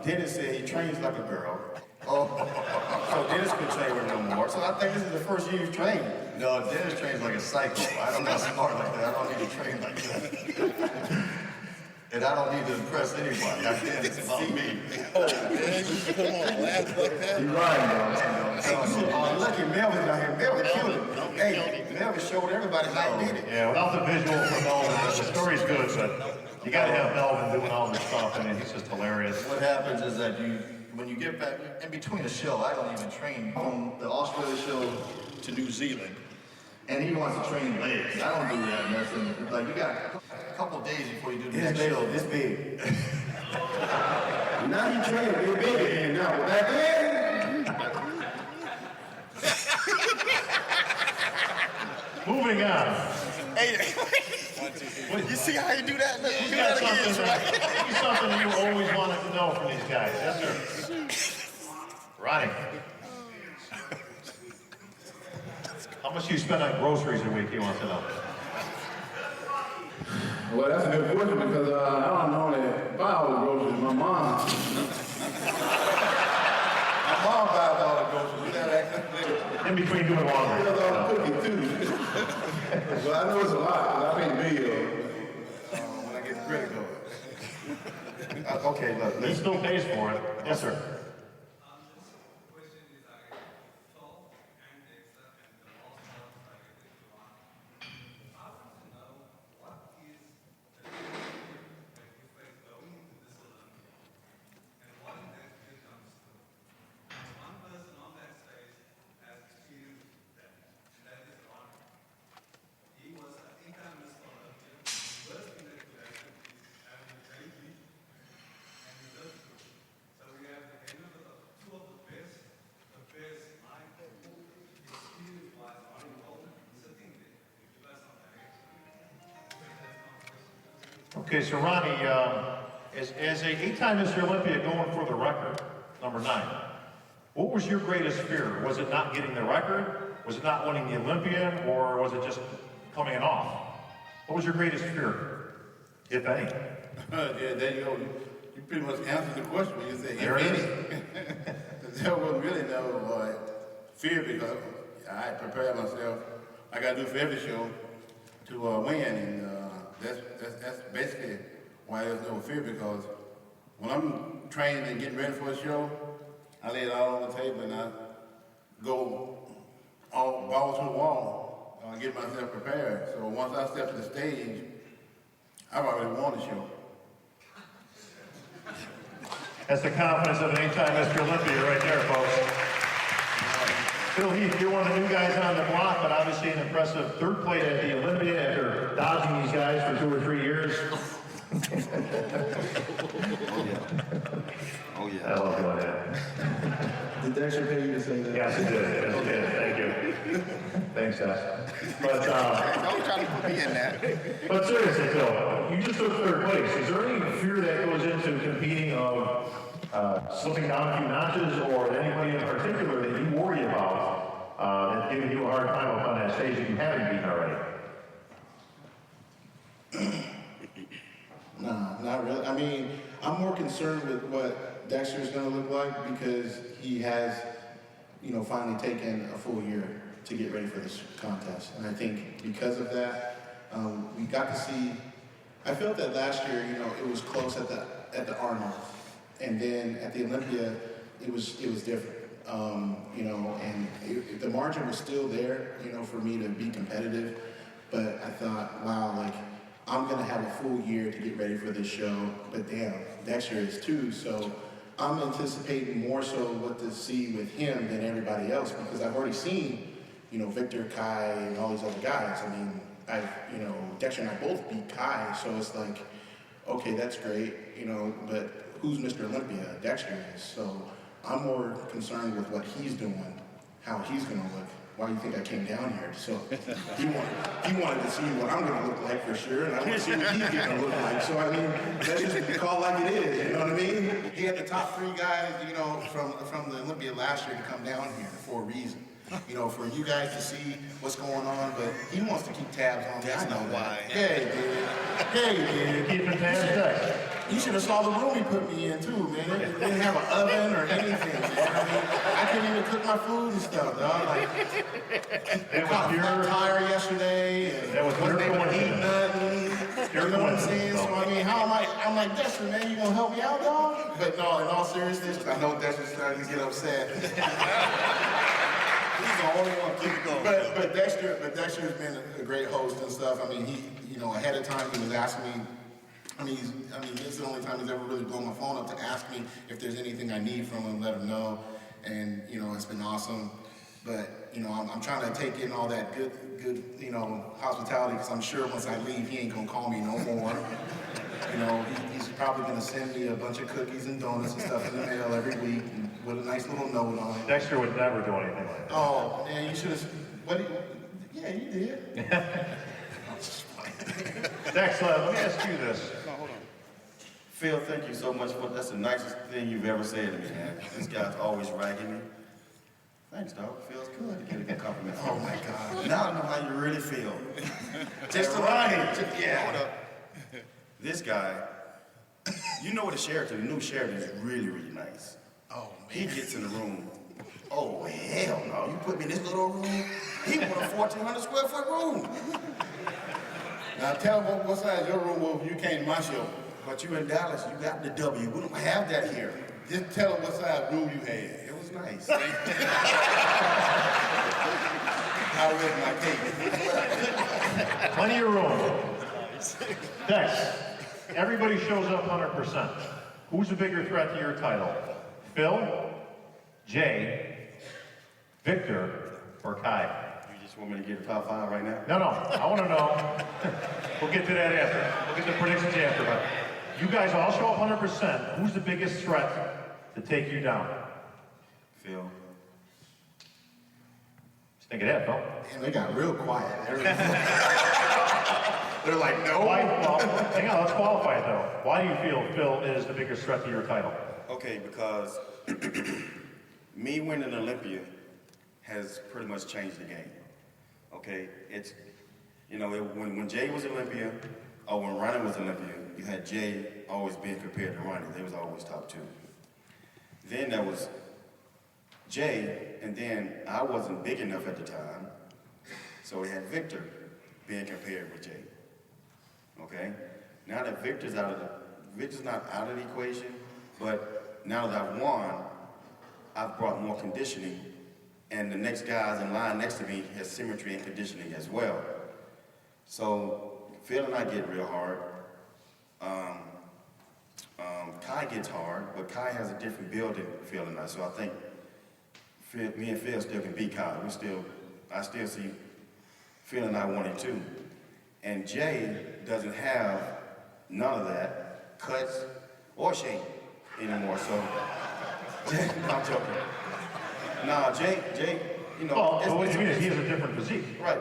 Dennis said he trains like a girl. Oh, so Dennis couldn't train with him no more. So I think this is the first year you've trained. No, Dennis trains like a psycho. I'm not smart like that. I don't need to train like that. And I don't need to impress anybody. It's about me. Oh, man, come on, laugh like that. You're right, though. Look at Melvin out here. Melvin killed it. Hey, Melvin showed everybody how he did it. Yeah, without the visual from Melvin, the story's good, but you got to have Melvin doing all this stuff, and he's just hilarious. What happens is that when you get back, in between a show, I don't even train from the Australia show to New Zealand. And he wants to train legs. I don't do that mess. And like, you got a couple of days before you do the next show. This big. Now you train real big again now. Back then. Moving on. Hey, you see how you do that? Look, You got something that you always wanted to know from these guys. Yes, sir. Ronnie. How much do you spend on groceries a week, he wants to know? Well, that's a good question because I don't normally buy all the groceries. My mom buys all the groceries. In between doing laundry. She does all the cooking too. Well, I know it's a lot because I pay the bill. When I get critical. Okay, look. He still pays for it. Yes, sir. Okay, so Ronnie, as a 8-time Mr. Olympia going for the record, number 9, what was your greatest fear? Was it not getting the record? Was it not winning the Olympian? Or was it just coming off. What was your greatest fear, if any? Yeah, there you go. You pretty much answered the question when you said, There it is. There was really no fear because I prepared myself. I got to do for every show to win, and that's basically why there's no fear, because when I'm training and getting ready for a show, I lay it all on the table and I go all balls to the wall, get myself prepared. So once I step to the stage, I've already won the show. That's the confidence of an 8-time Mr. Olympia right there, folks. Phil Heath, you're one of the new guys on the block, but obviously an impressive third place at the Olympia after dodging these guys for 2 or 3 years. Oh yeah. I love doing that. Did Dexter pay you to say that? Yes, it did. Yes, it did. Thank you. Thanks, Des. But, Don't try to put me in that. but seriously, Phil, you just took third place. Is there any fear that goes into competing of slipping down a few notches, or anybody in particular that you worry about that's giving you a hard time up on that stage that you haven't beaten already? Nah, not really. I mean, I'm more concerned with what Dexter's going to look like because he has, finally taken a full year to get ready for this contest. And I think because of that, we got to see. I felt that last year, it was close at the Arnold, and then at the Olympia, it was different. And the margin was still there, for me to be competitive. But I thought, wow, like, I'm gonna have a full year to get ready for this show, but damn, Dexter is too, so I'm anticipating more so what to see with him than everybody else, because I've already seen, Victor, Kai, and all these other guys. I mean, Dexter and I both beat Kai, so it's like, okay, that's great, but who's Mr. Olympia? Dexter is, so I'm more concerned with what he's doing, how he's gonna look. Why do you think I came down here? So he wanted to see what I'm going to look like for sure, and I want to see what he's going to look like. So I mean, that's just call like it is. You know what I mean? He had the top 3 guys, from the Olympia last year to come down here for a reason. For you guys to see what's going on, but he wants to keep tabs on me. That's I know not why. that. Hey, dude. Keeping tabs. You should have saw the room he put me in too, man. They didn't have an oven or anything, man. I mean, I couldn't even cook my food and stuff, dog. Like, It was pure tire yesterday, and That was wasn't pure able to eat coincidence. nothing. Pure You know what I'm coincidence, saying? So I mean, how am I? I'm like, Dexter, man, you gonna help me out, dog? But no, in all seriousness, 'cause I know Dexter's starting to get upset. He's the only one. Keep it going. But Dexter's been a great host and stuff. I mean, he, ahead of time he was asking me. This is the only time he's ever really blown my phone up to ask me if there's anything I need from him, let him know. And, it's been awesome. But, I'm trying to take in all that good, hospitality, because I'm sure once I leave, he ain't gonna call me no more. He's probably gonna send me a bunch of cookies and donuts and stuff in the mail every week with a nice little note on it. Dexter would never do anything like that. Oh, man, you should have, yeah, you did. Dex, let me ask you this. Phil, thank you so much that's the nicest thing you've ever said to me, man. This guy's always ragging me. Thanks, dog. Feels good to get a good compliment. Oh my God. Now I know how you really feel. Just Yeah. Hold up. This guy, you know what the new Sheraton is really, really nice. Oh, man. He gets in the room. Oh, hell no. You put me in this little room? He want a 1,400 square foot room. Now tell him what size your room was when you came to my show. But you in Dallas, you got the W. We don't have that here. Just tell him what size room you had. It was nice. I read my cake. Plenty of room. Dex, everybody shows up 100%. Who's a bigger threat to your title? Phil, Jay, Victor, or Kai? You just want me to get a top 5 right now? No, I want to know. We'll get to that after. We'll get the predictions after, but you guys all show up 100%. Who's the biggest threat to take you down? Phil. Just think of that, Phil. Man, they got real quiet. They're like, no. Well, hang on, let's qualify it though. Why do you feel Phil is the biggest threat to your title? Okay, because me winning Olympia has pretty much changed the game. Okay, You know, when Jay was Olympia, or when Ronnie was Olympia, you had Jay always being compared to Ronnie. They was always top two. Then there was Jay, and then I wasn't big enough at the time, so we had Victor being compared with Jay. Okay? Now that Victor's not out of the equation, but now that I've won, I've brought more conditioning, and the next guys in line next to me has symmetry and conditioning as well. So Phil and I get real hard. Kai gets hard, but Kai has a different build than Phil and I, so I think me and Phil still can beat Kai. I still see Phil and I 1-2. And Jay doesn't have none of that, cuts or shape anymore, so I'm joking. Nah, Jay, you know. Well, what you mean is he has a different physique. Right,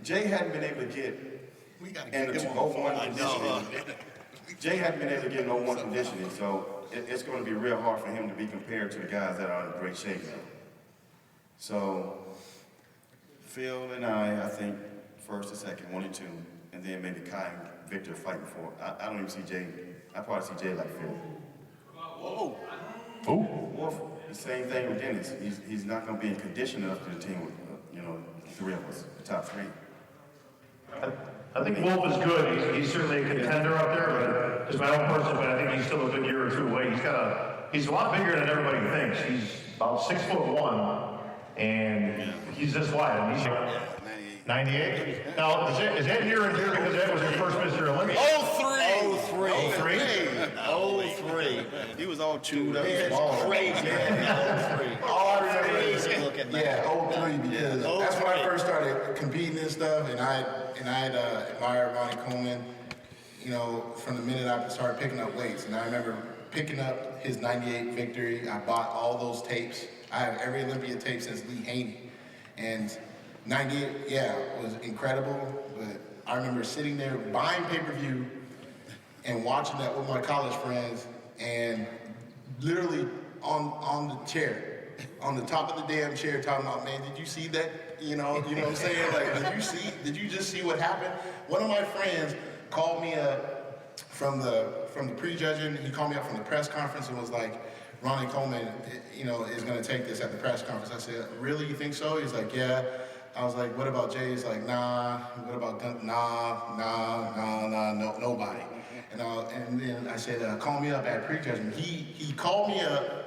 Jay hadn't been able to get into 01 conditioning. Jay hadn't been able to get in 01 conditioning, so it's going to be real hard for him to be compared to the guys that are in great shape now. So, Phil and I think, first or second, 1-2, and then maybe Kai and Victor fighting for it. I don't even see Jay. I probably see Jay like Phil. Whoa. Wolf, the same thing with Dennis. He's not going to be in condition enough to the team with, three of us, the top three. I think Wolf is good. He's certainly a contender up there, but just my own personal opinion, I think he's still a good year or two away. He's a lot bigger than everybody thinks. He's about 6'1", and he's this wide. And he's 98. Now, is that near and dear because that was your first Mr. Olympia? 03. He was all chewed up. It's crazy. All I remember is looking back. Yeah, 03 because that's when I first started competing and stuff, and I had admired Ronnie Coleman, from the minute I started picking up weights. And I remember picking up his 98 victory. I bought all those tapes. I have every Olympia tape since Lee Haney. And 98, was incredible, but I remember sitting there buying pay-per-view and watching that with my college friends, and literally on the chair, on the top of the damn chair, talking about, man, did you see that? You know what I'm saying? Like, did you just see what happened? One of my friends called me up from the prejudging. He called me up from the press conference and was like, Ronnie Coleman, is going to take this at the press conference. I said, really, you think so? He's like, yeah. I was like, what about Jay? He's like, nah. What about nah, nobody. And then I said, call me up at prejudgment. He called me up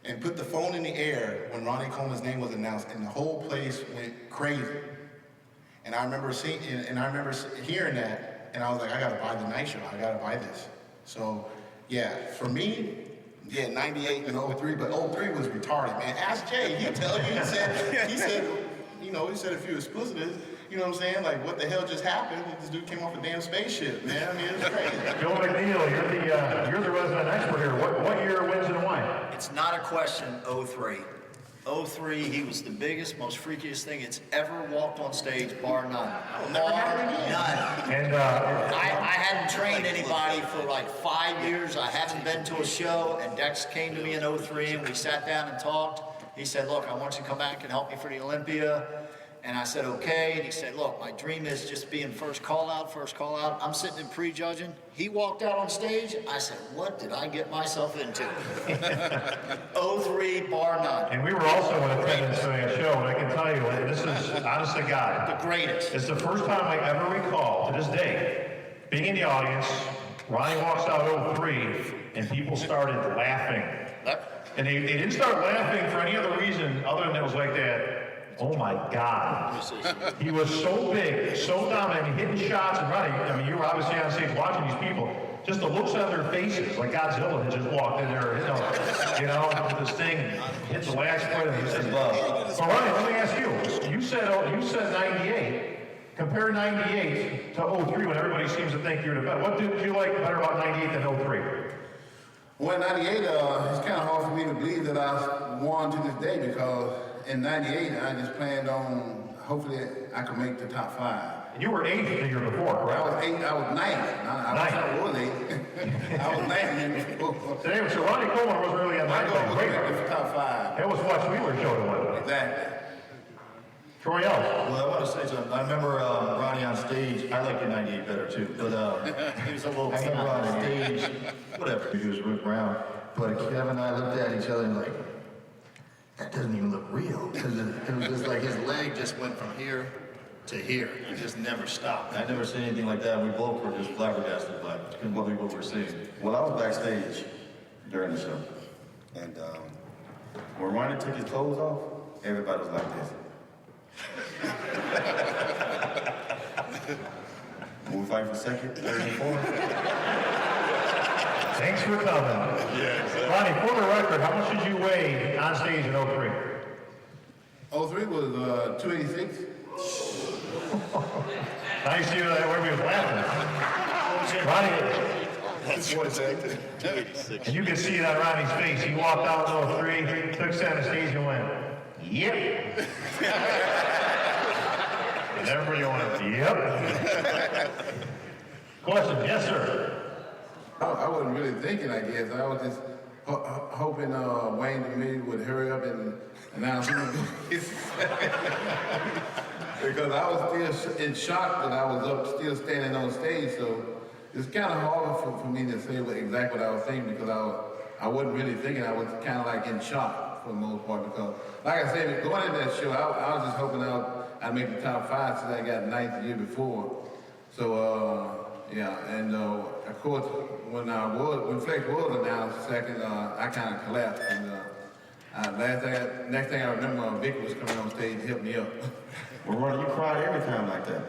and put the phone in the air when Ronnie Coleman's name was announced, and the whole place went crazy. And I remember hearing that, and I was like, I gotta buy the night show. I gotta buy this. So, for me, 98 and 03, but 03 was retarded, man. Ask Jay, he'll tell you. He said a few expletives. You know what I'm saying? Like, what the hell just happened? This dude came off a damn spaceship, man. I mean, it was crazy. Bill McNeil, you're the resident expert here. What year wins and why? It's not a question, 03. 03, he was the biggest, most freakiest thing it's ever walked on stage, bar none. Bar none. And I hadn't trained anybody for like 5 years. I haven't been to a show, and Dex came to me in 03, and we sat down and talked. He said, look, I want you to come back and help me for the Olympia. And I said, okay. And he said, look, my dream is just being first call out. I'm sitting in prejudging. He walked out on stage. I said, what did I get myself into? 03, bar none. And we were also in attendance during a show, and I can tell you, this is, honest to God, the greatest. It's the first time I ever recall, to this day, being in the audience, Ronnie walks out 03, and people started laughing. And they didn't start laughing for any other reason other than it was like that. Oh my God. He was so big, so dominant, hitting shots and running. I mean, you were obviously on stage watching these people. Just the looks on their faces, like Godzilla had just walked in there, this thing hit the last foot and he said, well, Ronnie, let me ask you. You said 98. Compare 98 to 03 when everybody seems to think you're the best. What did you like better about 98 than 03? Well, 98, it's kind of hard for me to believe that I won to this day because in 98, I just planned on, hopefully, I could make the top 5. And you were 8th the year before, correct? I was 8th, I was 9th. I was 8th. I was 9th. Today, so Ronnie Coleman was really a 9th. Great for top 5. That was what we were showing. Exactly. Troy Ellis. Well, I want to say something. I remember Ronnie on stage. I like your 98 better too, but He was a little I remember on stage, whatever. He was Rick Brown, but Kevin and I looked at each other and like, that doesn't even look real. Because it was just like his leg just went from here to here. It just never stopped. I never seen anything like that. We both were just flabbergasted by it. Couldn't believe what we were seeing. Well, I was backstage during the show, and when Ronnie took his clothes off, everybody was like this. When we fight for second, third, and fourth. Thanks for coming. Ronnie, for the record, how much did you weigh on stage in 03? 03 was 286. Now you see where we was laughing. Ronnie, That's 46. and you can see it on Ronnie's face. He walked out in 03, took center stage and went, yep. And everybody went, yep. Question, yes, sir. I wasn't really thinking, I guess. I was just hoping Wayne and me would hurry up and announce him. Because I was still in shock that I was up still standing on stage, so it's kind of hard for me to say exactly what I was thinking because I wasn't really thinking. I was kind of like in shock for the most part because, like I said, going into that show, I was just hoping I'd make the top 5 since I got ninth the year before. So, yeah, and of course, when Flex was announced second, I kind of collapsed. And next thing I remember, Vic was coming on stage to help me up. Well, Ronnie, you cried every time like that.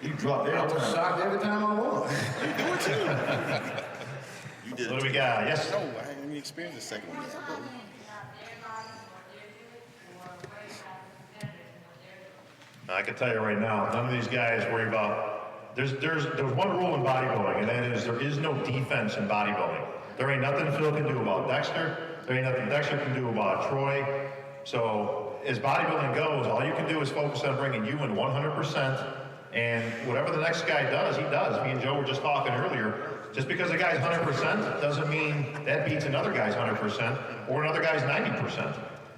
You dropped every time. I was shocked every time I won. You do it too. You did. What do we got? Yes. No, I haven't even experienced the second one yet. I can tell you right now, none of these guys worry about. There's one rule in bodybuilding, and that is there is no defense in bodybuilding. There ain't nothing Phil can do about Dexter. There ain't nothing Dexter can do about Troy. So as bodybuilding goes, all you can do is focus on bringing you in 100%, and whatever the next guy does, he does. Me and Joe were just talking earlier. Just because a guy's 100% doesn't mean that beats another guy's 100% or another guy's 90%.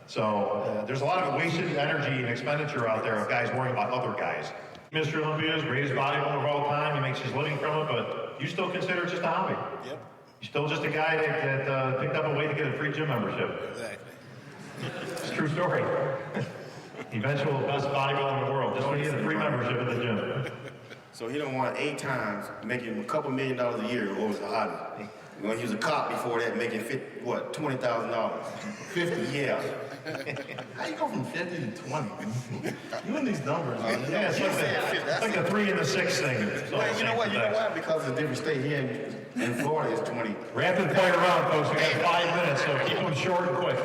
So there's a lot of wasted energy and expenditure out there of guys worrying about other guys. Mr. Olympia's greatest bodybuilder of all time. He makes his living from it, but you still consider it just a hobby. Yep. You're still just a guy that picked up a way to get a free gym membership. Exactly. It's a true story. Eventual best bodybuilder in the world, just when you get a free membership at the gym. So he done won 8 times, making a couple $1 million a year. What was a hobby? When he was a cop before that, making $20,000. 50. Yeah. How you go from 50 to 20? You and these numbers, man. Yeah, it's like the 3 and the 6 thing. Well, you know what? Because it's a different state. Here in Florida, it's 20. Rapid fire round, folks. We got 5 minutes, so keep them short and quick.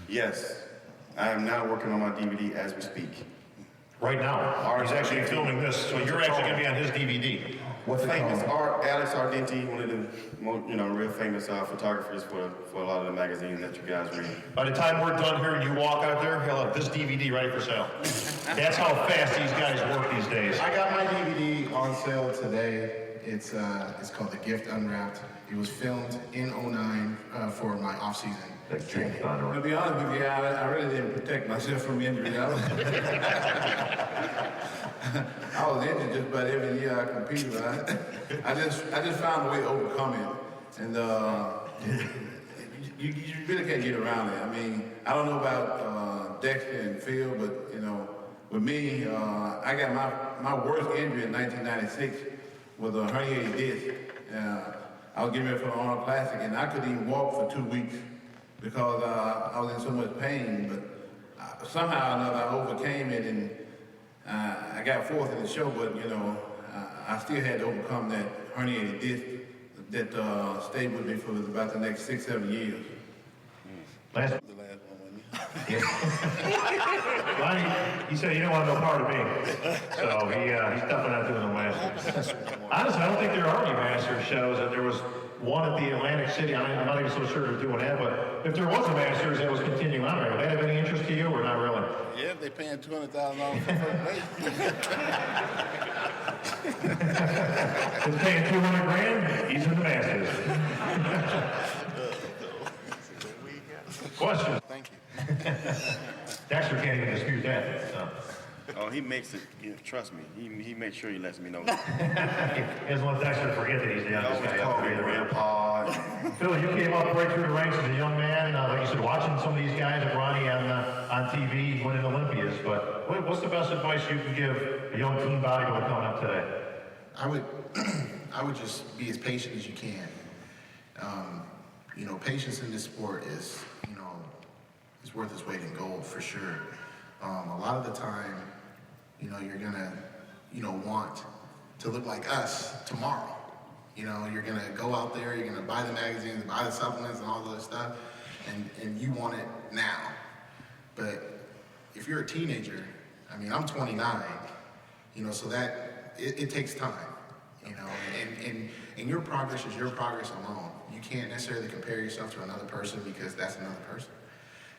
Yes. I am now working on my DVD as we speak. Right now. He's actually filming this, so you're actually going to be on his DVD. What's it called? Alex Ardenti, one of the most, real famous photographers for a lot of the magazines that you guys read. By the time we're done here and you walk out there, he'll have this DVD ready for sale. That's how fast these guys work these days. I got my DVD on sale today. It's called The Gift Unwrapped. It was filmed in 09 for my off-season training. To be honest with you, I really didn't protect myself from injury. I was injured just about every year I competed, but I just found a way to overcome it. And you really can't get around it. I mean, I don't know about Dexter and Phil, but with me, I got my worst injury in 1996 was a herniated disc. I was getting ready for the Arnold Classic, and I couldn't even walk for 2 weeks because I was in so much pain. But somehow or another, I overcame it, and I got 4th in the show. But I still had to overcome that herniated disc that stayed with me for about the next 6-7 years. Last Lonnie, he said he didn't want no part of me, so he's definitely not doing the Masters. Honestly, I don't think there are any Masters shows. That there was one at the Atlantic City. I'm not even so sure they're doing that, but if there was a Masters that was continuing on, would that have any interest to you or not really? Yeah, they're paying $200,000 for first place. He's paying $200,000. He's in the Masters. Question. can't even dispute that. So. Oh, he makes it, trust me, he makes sure he lets me know. He doesn't want Dexter to forget that he's the youngest guy up there. Grandpa. Phil, you came up right through the ranks as a young man. Like you said, watching some of these guys like Ronnie on TV winning Olympias. But what's the best advice you can give a young teen bodybuilder coming up today? I would just be as patient as you can. You know, patience in this sport is, you know, it's worth its weight in gold for sure. A lot of the time, you know, you're gonna, you know, want to look like us tomorrow. You know, you're gonna go out there, you're gonna buy the magazines, buy the supplements and all that stuff, and you want it now. But if you're a teenager, I mean, I'm 29, you know, so that, it takes time, you know, and your progress is your progress alone. You can't necessarily compare yourself to another person because that's another person.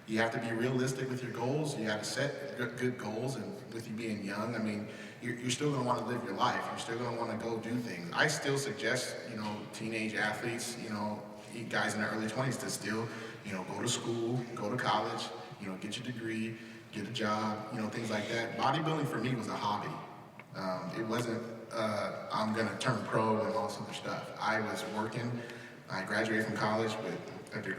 You have to be realistic with your goals. You have to set good goals, and with you being young, I mean, you're still going to want to live your life. You're still going to want to go do things. I still suggest, you know, teenage athletes, you know, guys in their early 20s to still, you know, go to school, go to college, you know, get your degree, get a job, you know, things like that. Bodybuilding for me was a hobby. It wasn't, I'm going to turn pro and all this other stuff. I was working. I graduated from college with a degree.